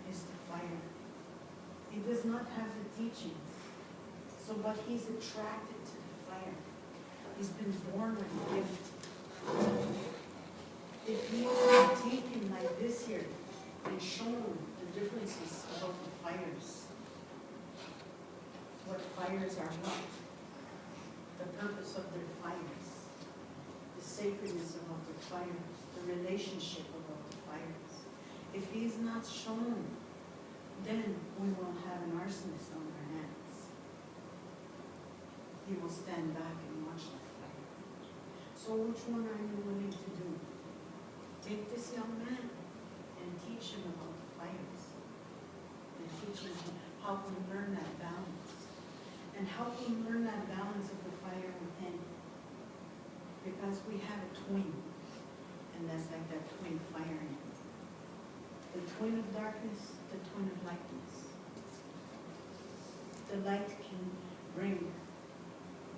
Is the fire. He does not have the teachings. So, but he's attracted to the fire. He's been born with a gift. If he was taken like this here and shown the differences about the fires, what fires are what, the purpose of their fires, the sacredness about the fires, the relationship about the fires. If he's not shown, then we will have an arsonist on our hands. He will stand back and watch the fire. So which one are you willing to do? Take this young man and teach him about the fires. And teach him, help him learn that balance. And help him learn that balance of the fire within. Because we have a twin. And that's like that twin fire in it. The twin of darkness, the twin of lightness. The light can bring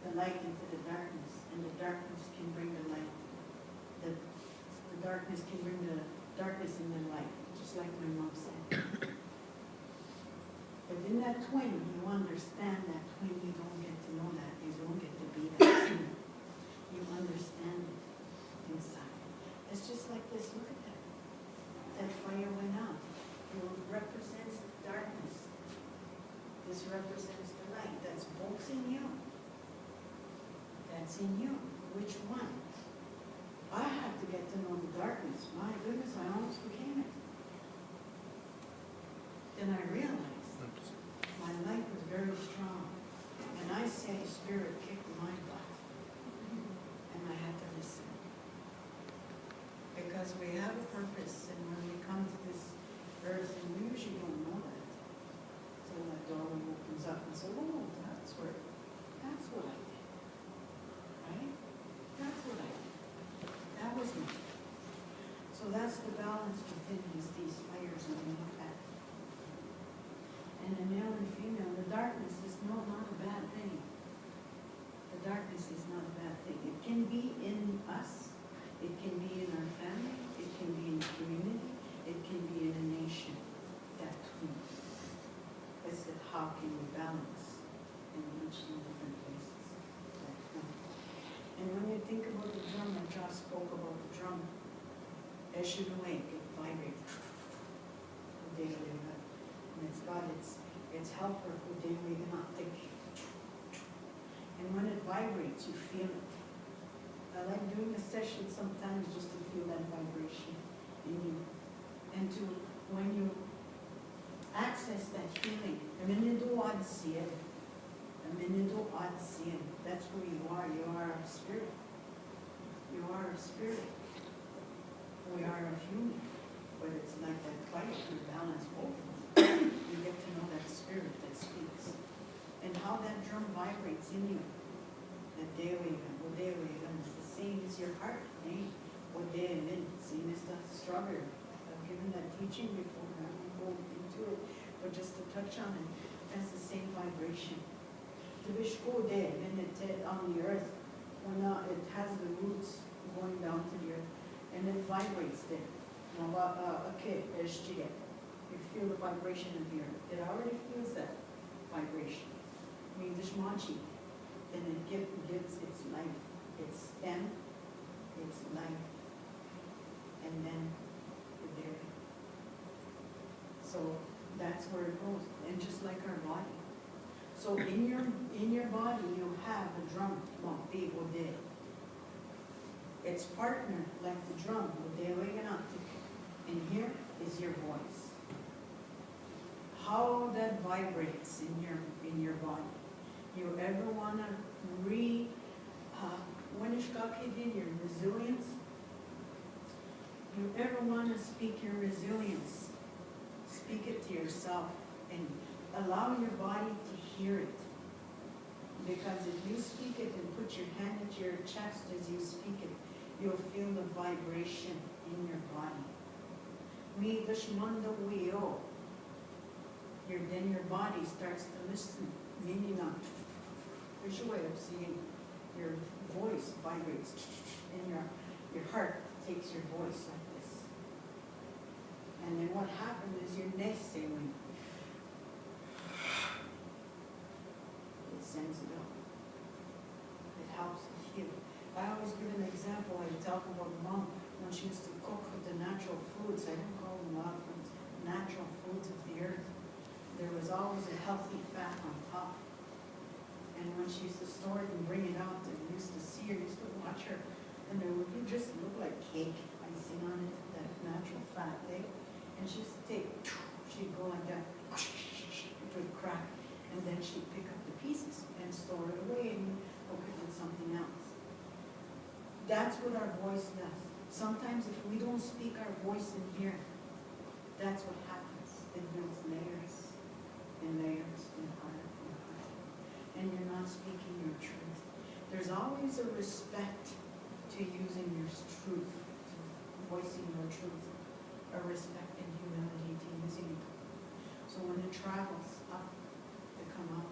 the light into the darkness, and the darkness can bring the light. The darkness can bring the darkness in the light, just like my mom said. But in that twin, you understand that twin, you don't get to know that, you don't get to be that twin. You understand it inside. It's just like this, look at that. That fire went out. It represents darkness. This represents the light. That's both in you. That's in you. Which one? I have to get to know the darkness. My goodness, I almost became it. Then I realized my light was very strong. And I say, Spirit kicked my butt. And I had to listen. Because we have a purpose, and when we come to this earth, and we usually don't know that. So that door opens up and says, oh, that's what I did. Right? That's what I did. That was me. So that's the balance within these fires that we look at. And the male and female, the darkness is not a bad thing. The darkness is not a bad thing. It can be in us, it can be in our family, it can be in the community, it can be in a nation. That too. It's that how can we balance and reach in different places. That too. And when you think about the drum, like Josh spoke about the drum, it should awake, it vibrates. And it's got its helper who daily not think. And when it vibrates, you feel it. I like doing a session sometimes just to feel that vibration in you. And to, when you access that feeling, that's who you are. You are a spirit. You are a spirit. We are a human. But it's like that fight, you balance both of them. You get to know that spirit that speaks. And how that drum vibrates in you. That daily, it's the same as your heart, eh? Same as the strawberry. I've given that teaching before, I won't go into it, but just to touch on it, that's the same vibration. The Vishko there, and it's on the earth, it has the roots going down to the earth, and it vibrates there. You feel the vibration of the earth. It already feels that vibration. And it gives its life, its stem, its life, and then the dairy. So that's where it goes, and just like our body. So in your body you have a drum, its partner, like the drum, and here is your voice. How that vibrates in your body. You ever wanna when in your resilience? You ever wanna speak your resilience? Speak it to yourself and allow your body to hear it. Because if you speak it and put your hand at your chest as you speak it, you'll feel the vibration in your body. Then your body starts to listen. There's your way of seeing. Your voice vibrates, and your heart takes your voice like this. And then what happens is your neck sailing. It sends it out. It helps to heal. I always give an example. I talk about Mom when she used to cook with the natural foods. I don't call them wild foods, natural foods of the earth. There was always a healthy fat on top. And when she used to store it and bring it out, and used to see her, used to watch her, and you just look like cake, icing on it, that natural fat thing. And she used to she'd go like that, it would crack, and then she'd pick up the pieces and store it away and cook it with something else. That's what our voice does. Sometimes if we don't speak our voice in here, that's what happens. It builds layers and layers and higher. And you're not speaking your truth. There's always a respect to using your truth, to voicing your truth, a respect and humility to using it. So when it travels up, they come out.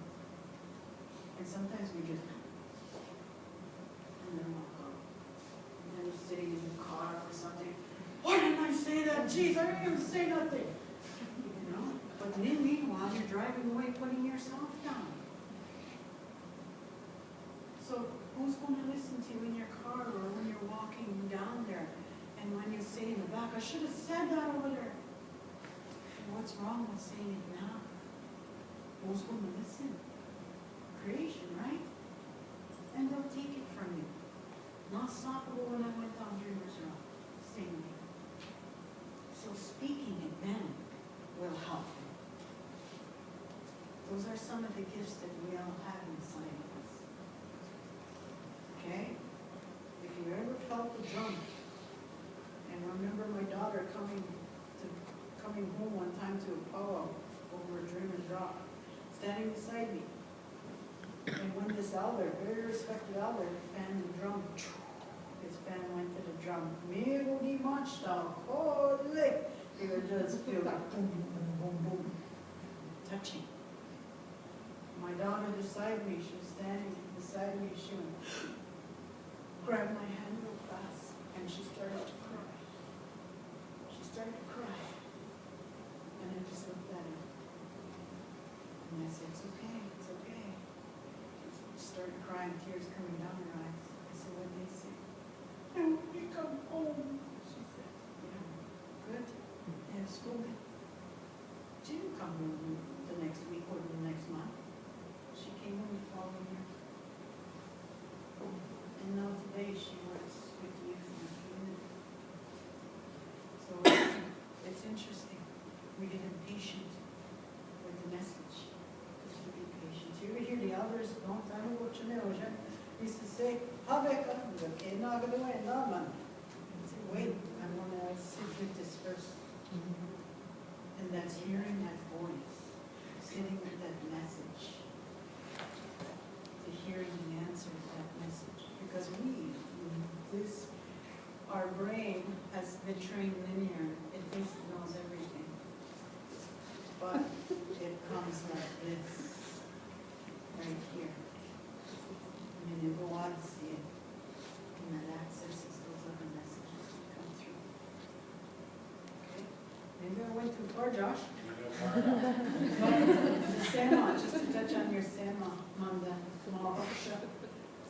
And sometimes we just, and then walk out. And then you're sitting in the car or something. Why didn't I say that? Jeez, I didn't even say nothing. You know? But then meanwhile, you're driving away putting yourself down. So who's going to listen to you in your car or when you're walking down there? And when you say in the back, I should have said that over there. What's wrong with saying it now? Who's going to listen? Creation, right? And they'll take it from you. Not stoppable when I went down Dreamer's Road. Same way. So speaking it then will help you. Those are some of the gifts that we all have inside of us. Okay? If you ever felt the drum, and remember my daughter coming home one time to a powwow over at Dreamer's Rock, standing beside me. And when this elder, very respected elder, fanned the drum, his fan went to the drum. Holy! You would just feel like boom, boom, boom, boom, touching. My daughter beside me, she was standing beside me, she went, grabbed my hand real fast, and she started to cry. She started to cry. And I just looked at her. And I said, it's okay, it's okay. She started crying, tears coming down her eyes. I said, what did they say? I want to come home, she said. Yeah, good. And school. She didn't come home the next week or the next month. She came home the following year. And now today she works with the youth in the community. So it's interesting. We get impatient with the message. Just to be patient. You ever hear the elders a long time ago, used to say, Haveka, okay, not going to win, no man. Say, wait, I want to sit with this first. And that's hearing that voice, sitting with that message, to hearing the answer to that message. Because our brain has been trained linear, it thinks it knows everything. But it comes like this, right here. And then you go out and see it, and that accesses those other messages that come through. Okay? Maybe I went too far, Josh. The Sema, just to touch on your Sema, Manda, Mava,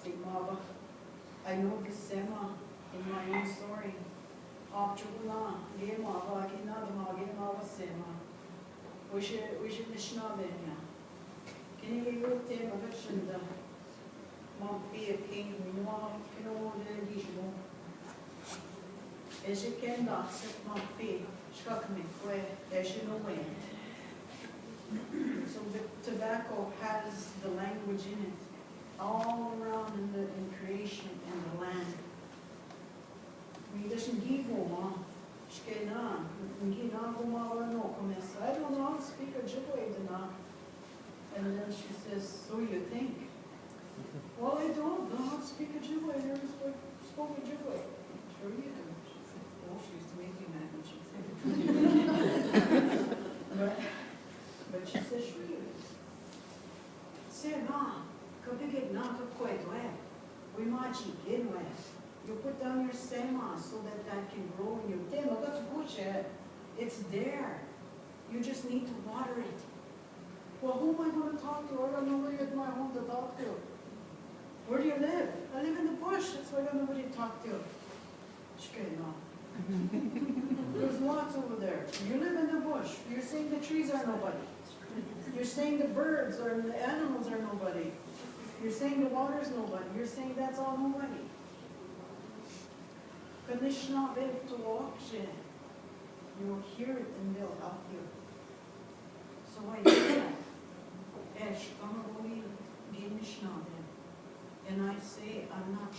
Sigmava. I know the Sema in my own story. Opchuguna, Gemava, Kinadama, Gemava Sema. We should Nishnabenya. Can you look at the version of Montpellier King, Noir, Kino, the Dijon? As you can not set Montpellier, struck me where there's no way. So the tobacco has the language in it, all around in creation and the land. We doesn't give more. I don't know how to speak Ojibwe. And then she says, so you think? Well, I don't know how to speak Ojibwe. I never spoke Ojibwe. Sure you do. She said, oh, she used to make me mad when she said it. But she says, sure you do. Say, no, kapigit na kapkwetwe. We might get wet. You put down your sema so that can grow in your tema. It's there. You just need to water it. Well, who am I going to talk to? I got nobody at my home to talk to. Where do you live? I live in the bush. That's why I got nobody to talk to. There's lots over there. You live in the bush. You're saying the trees are nobody. You're saying the birds or the animals are nobody. You're saying the water's nobody. You're saying that's all nobody. You will hear it and they'll help you. So I did that. And I say I'm not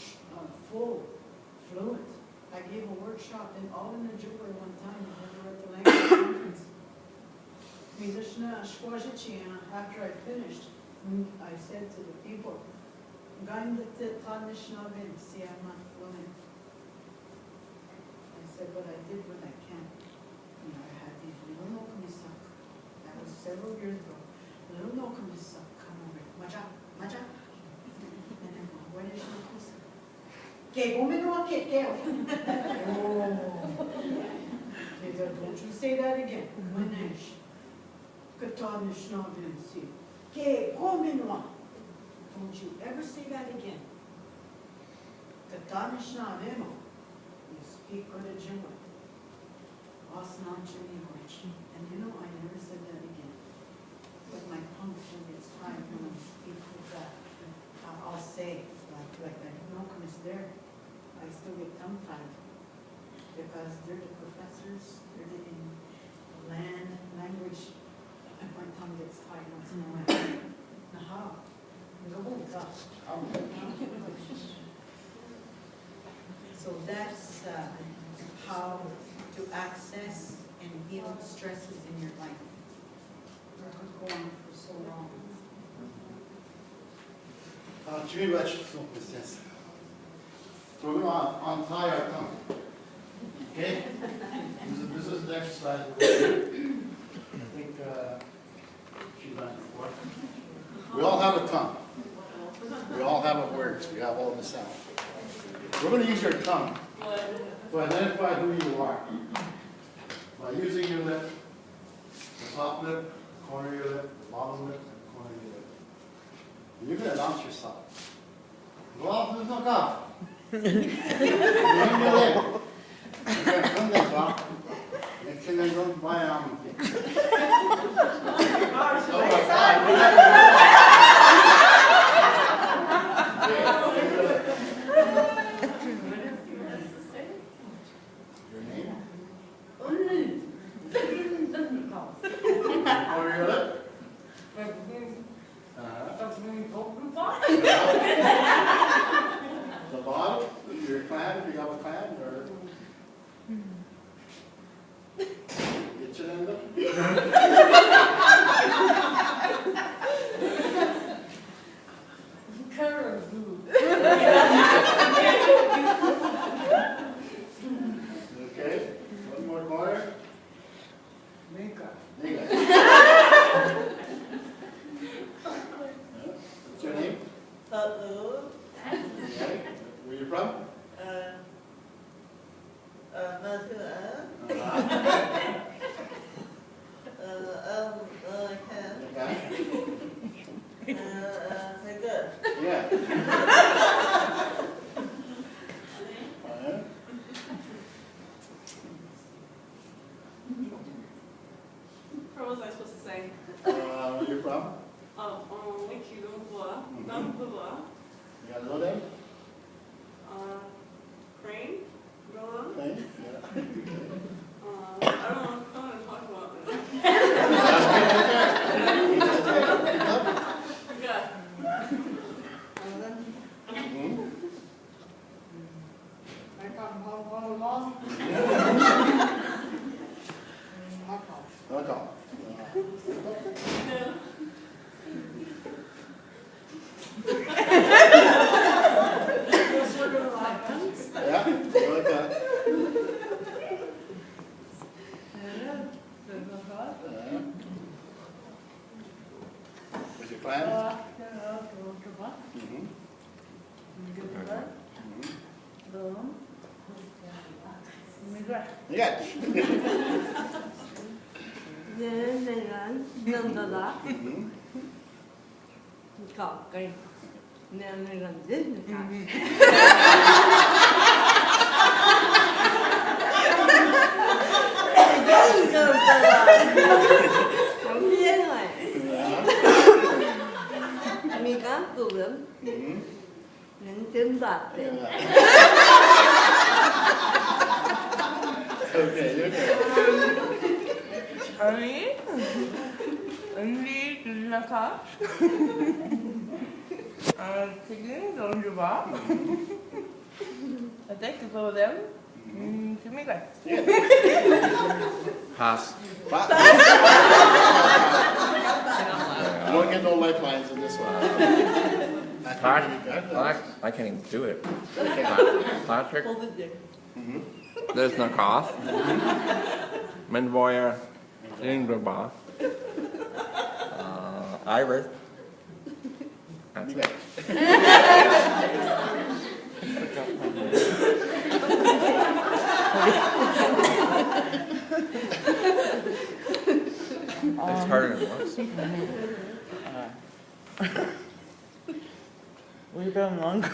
fluent. I gave a workshop all in Ojibwe one time when we were at the language conference. After I finished, I said to the people, I'm not fluent. I said, but I did what I can. You know, I had these little nokumisak. That was several years ago. Little nokumisak come over. Maja. And I go, where is nokumisak? Don't you say that again. Manesh. Katanish Navinsi. Don't you ever say that again. Katanish Navino. You speak good Ojibwe. Osnachi language. And you know, I never said that again. But my puncture gets tired when I speak with that. I'll say, like that Nokum is there. I still get tongue-tied. Because they're the professors, they're in language. And my tongue gets tied once in a while. Naha. So that's how to access and heal stresses in your life. We're going on for so long. Tu me watch some questions. So we're going to untie our tongue. Okay? This is the exercise. I think she's done it before. We all have a tongue. We all have have all the sound. We're going to use your tongue to identify who you are. By using your lip, the top lip, the corner of your lip, the bottom lip, and the corner of your lip. You're going to announce yourself. Go off to the cough. You're in your lip. Okay, come there, Bob. Next thing I go, buy almond cake. Your name? Over your lip? The bottom, your clan, if you have a clan, or get your end up. Okay, one more corner. Nika. What's your name? Okay. Where are you from? Yeah. What was I supposed to say? Where are you from? You got a little name? Crane? Crane? I don't know what I'm going to talk about. What's your plan? Yeah. Okay, you're good. Pass. You don't get no lifelines in this one. I can't even do it. Patrick. There's no cost. Menvoyer. Ringerba. Iris. That's it. It's harder than it looks. We've been longer.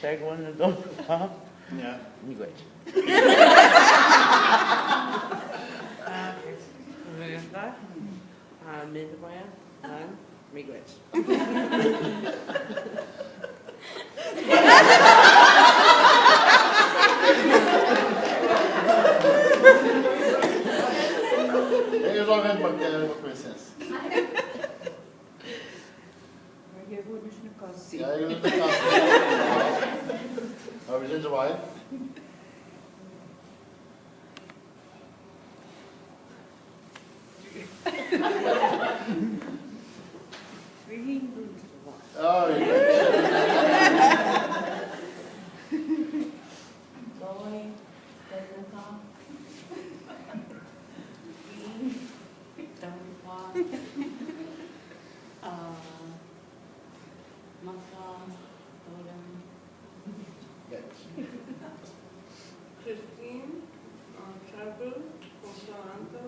Segundo lugar. Yeah. Miigwech. Menvoyer. Miigwech. Ellos lo ven porque es princesa. Ja, je moet het kasten. Maar we zijn erbij. Oh, ja. Maka Christine, Chabu, Osalanto,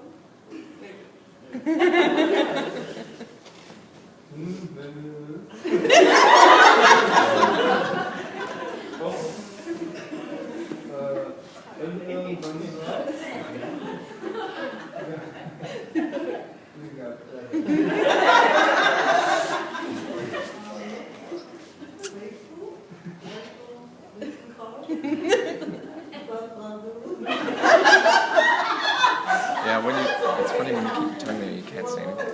Yeah, when you, it's funny when you keep your tongue there, you can't say anything.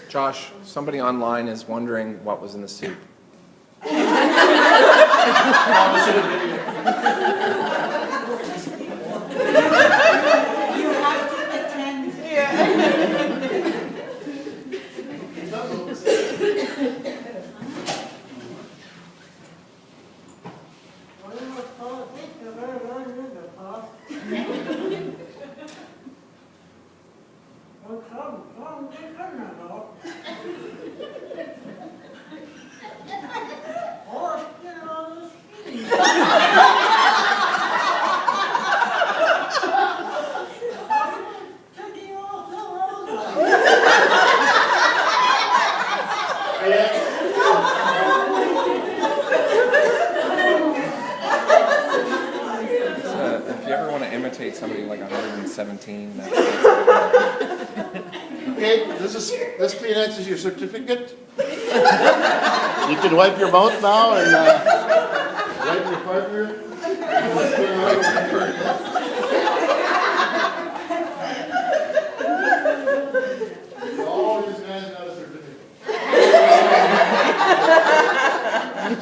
Josh, somebody online is wondering what was in the soup. You have to attend. If you ever want to imitate somebody like 117, that's Okay, this Kleenex is your certificate. You can wipe your mouth now and wipe your partner. All these guys got a certificate.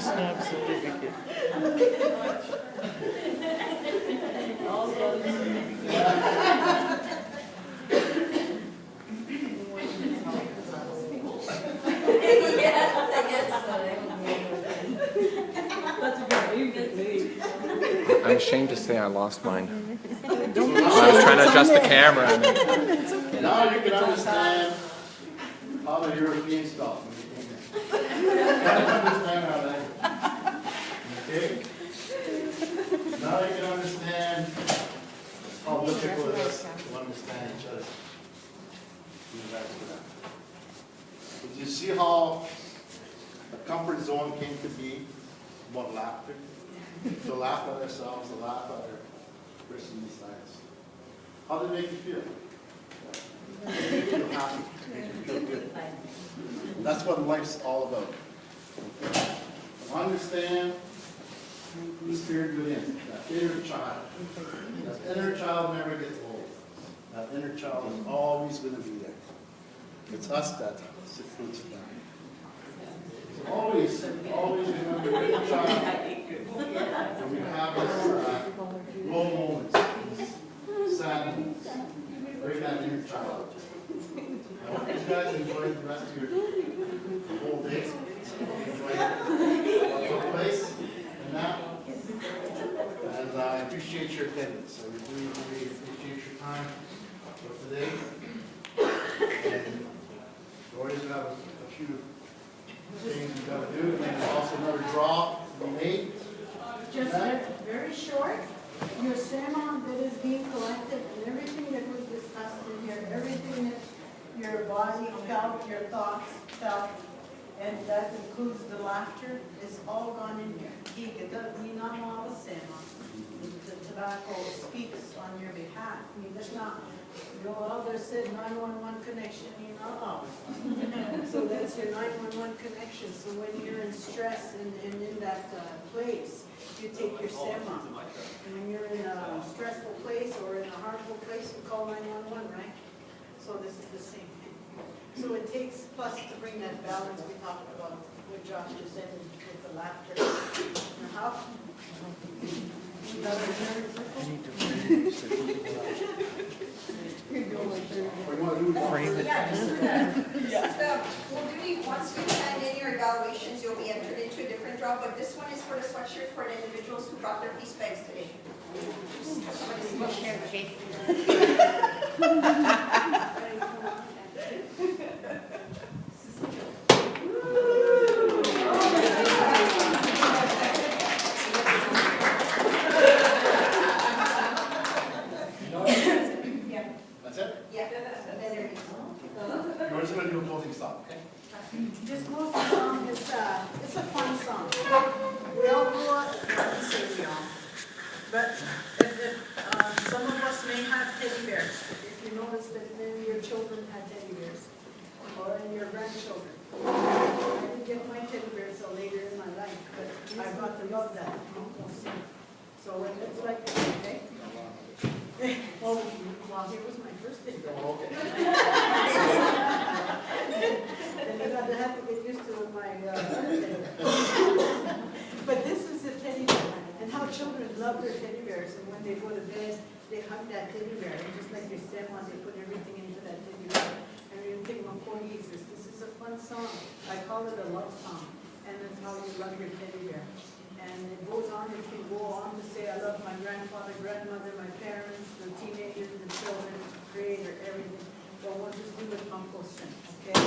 Snap certificate. I'm ashamed to say I lost mine. I was trying to adjust the camera. Now you can understand how the European stuff. Understand how that. Okay? Now you can understand how difficult it is to understand each other. But you see how the comfort zone came to be about laughter? To laugh at ourselves, to laugh at our person beside us. How did it make you feel? It made you feel happy. It made you feel good. That's what life's all about. Understand the spirit within, that inner child. That inner child never gets old. That inner child is always going to be there. It's us that sit fruits of that. Always remember your inner child. When we have this low moments, sad moments, bring that inner child. I hope you guys enjoy the rest of your whole day. Enjoy your place and that. And I appreciate your attendance. I really appreciate your time for today. And we always have a few things we got to do. And there's also another draw to be made. Just very short, your sermon that is being collected and everything that was discussed in here, everything that your body felt, your thoughts felt, and that includes the laughter, is all gone in here. We not all the sermon. The tobacco speaks on your behalf. There's not, there's said 911 connection, so that's your 911 connection. So when you're in stress and in that place, you take your sermon. And when you're in a stressful place or in a harmful place, we call 911, right? So this is the same thing. So it takes plus to bring that balance we talked about, what Josh just said with the laughter. And how? Frame it. We'll do once you hand in your evaluations, you'll be entered into a different draw, but this one is for the sweatshirt for the individuals who brought their piece bags today. Somebody's pushing their cake. That's it? Yeah. We're just going to do a closing stop, okay? This closing song is it's a fun song. We all grew up singing y'all. But some of us may have teddy bears. If you notice that maybe your children had teddy bears, or your grandchildren. I didn't get my teddy bears till later in my life, but I got to love that. So it's like that, okay? Oh, well, here was my first video. Oh, okay. And you got to have to get used to my other video. But this is a teddy bear, and how children love their teddy bears, and when they go to bed, they hug that teddy bear, and just like your stepmom, they put everything into that teddy bear. And you think of Portuguese, this is a fun song. I call it a love song, and it's how you love your teddy bear. And it goes on, it can go on to say, I love my grandfather, grandmother, my parents, the teenagers, the children, the creator, everything. But we'll just do it composting, okay?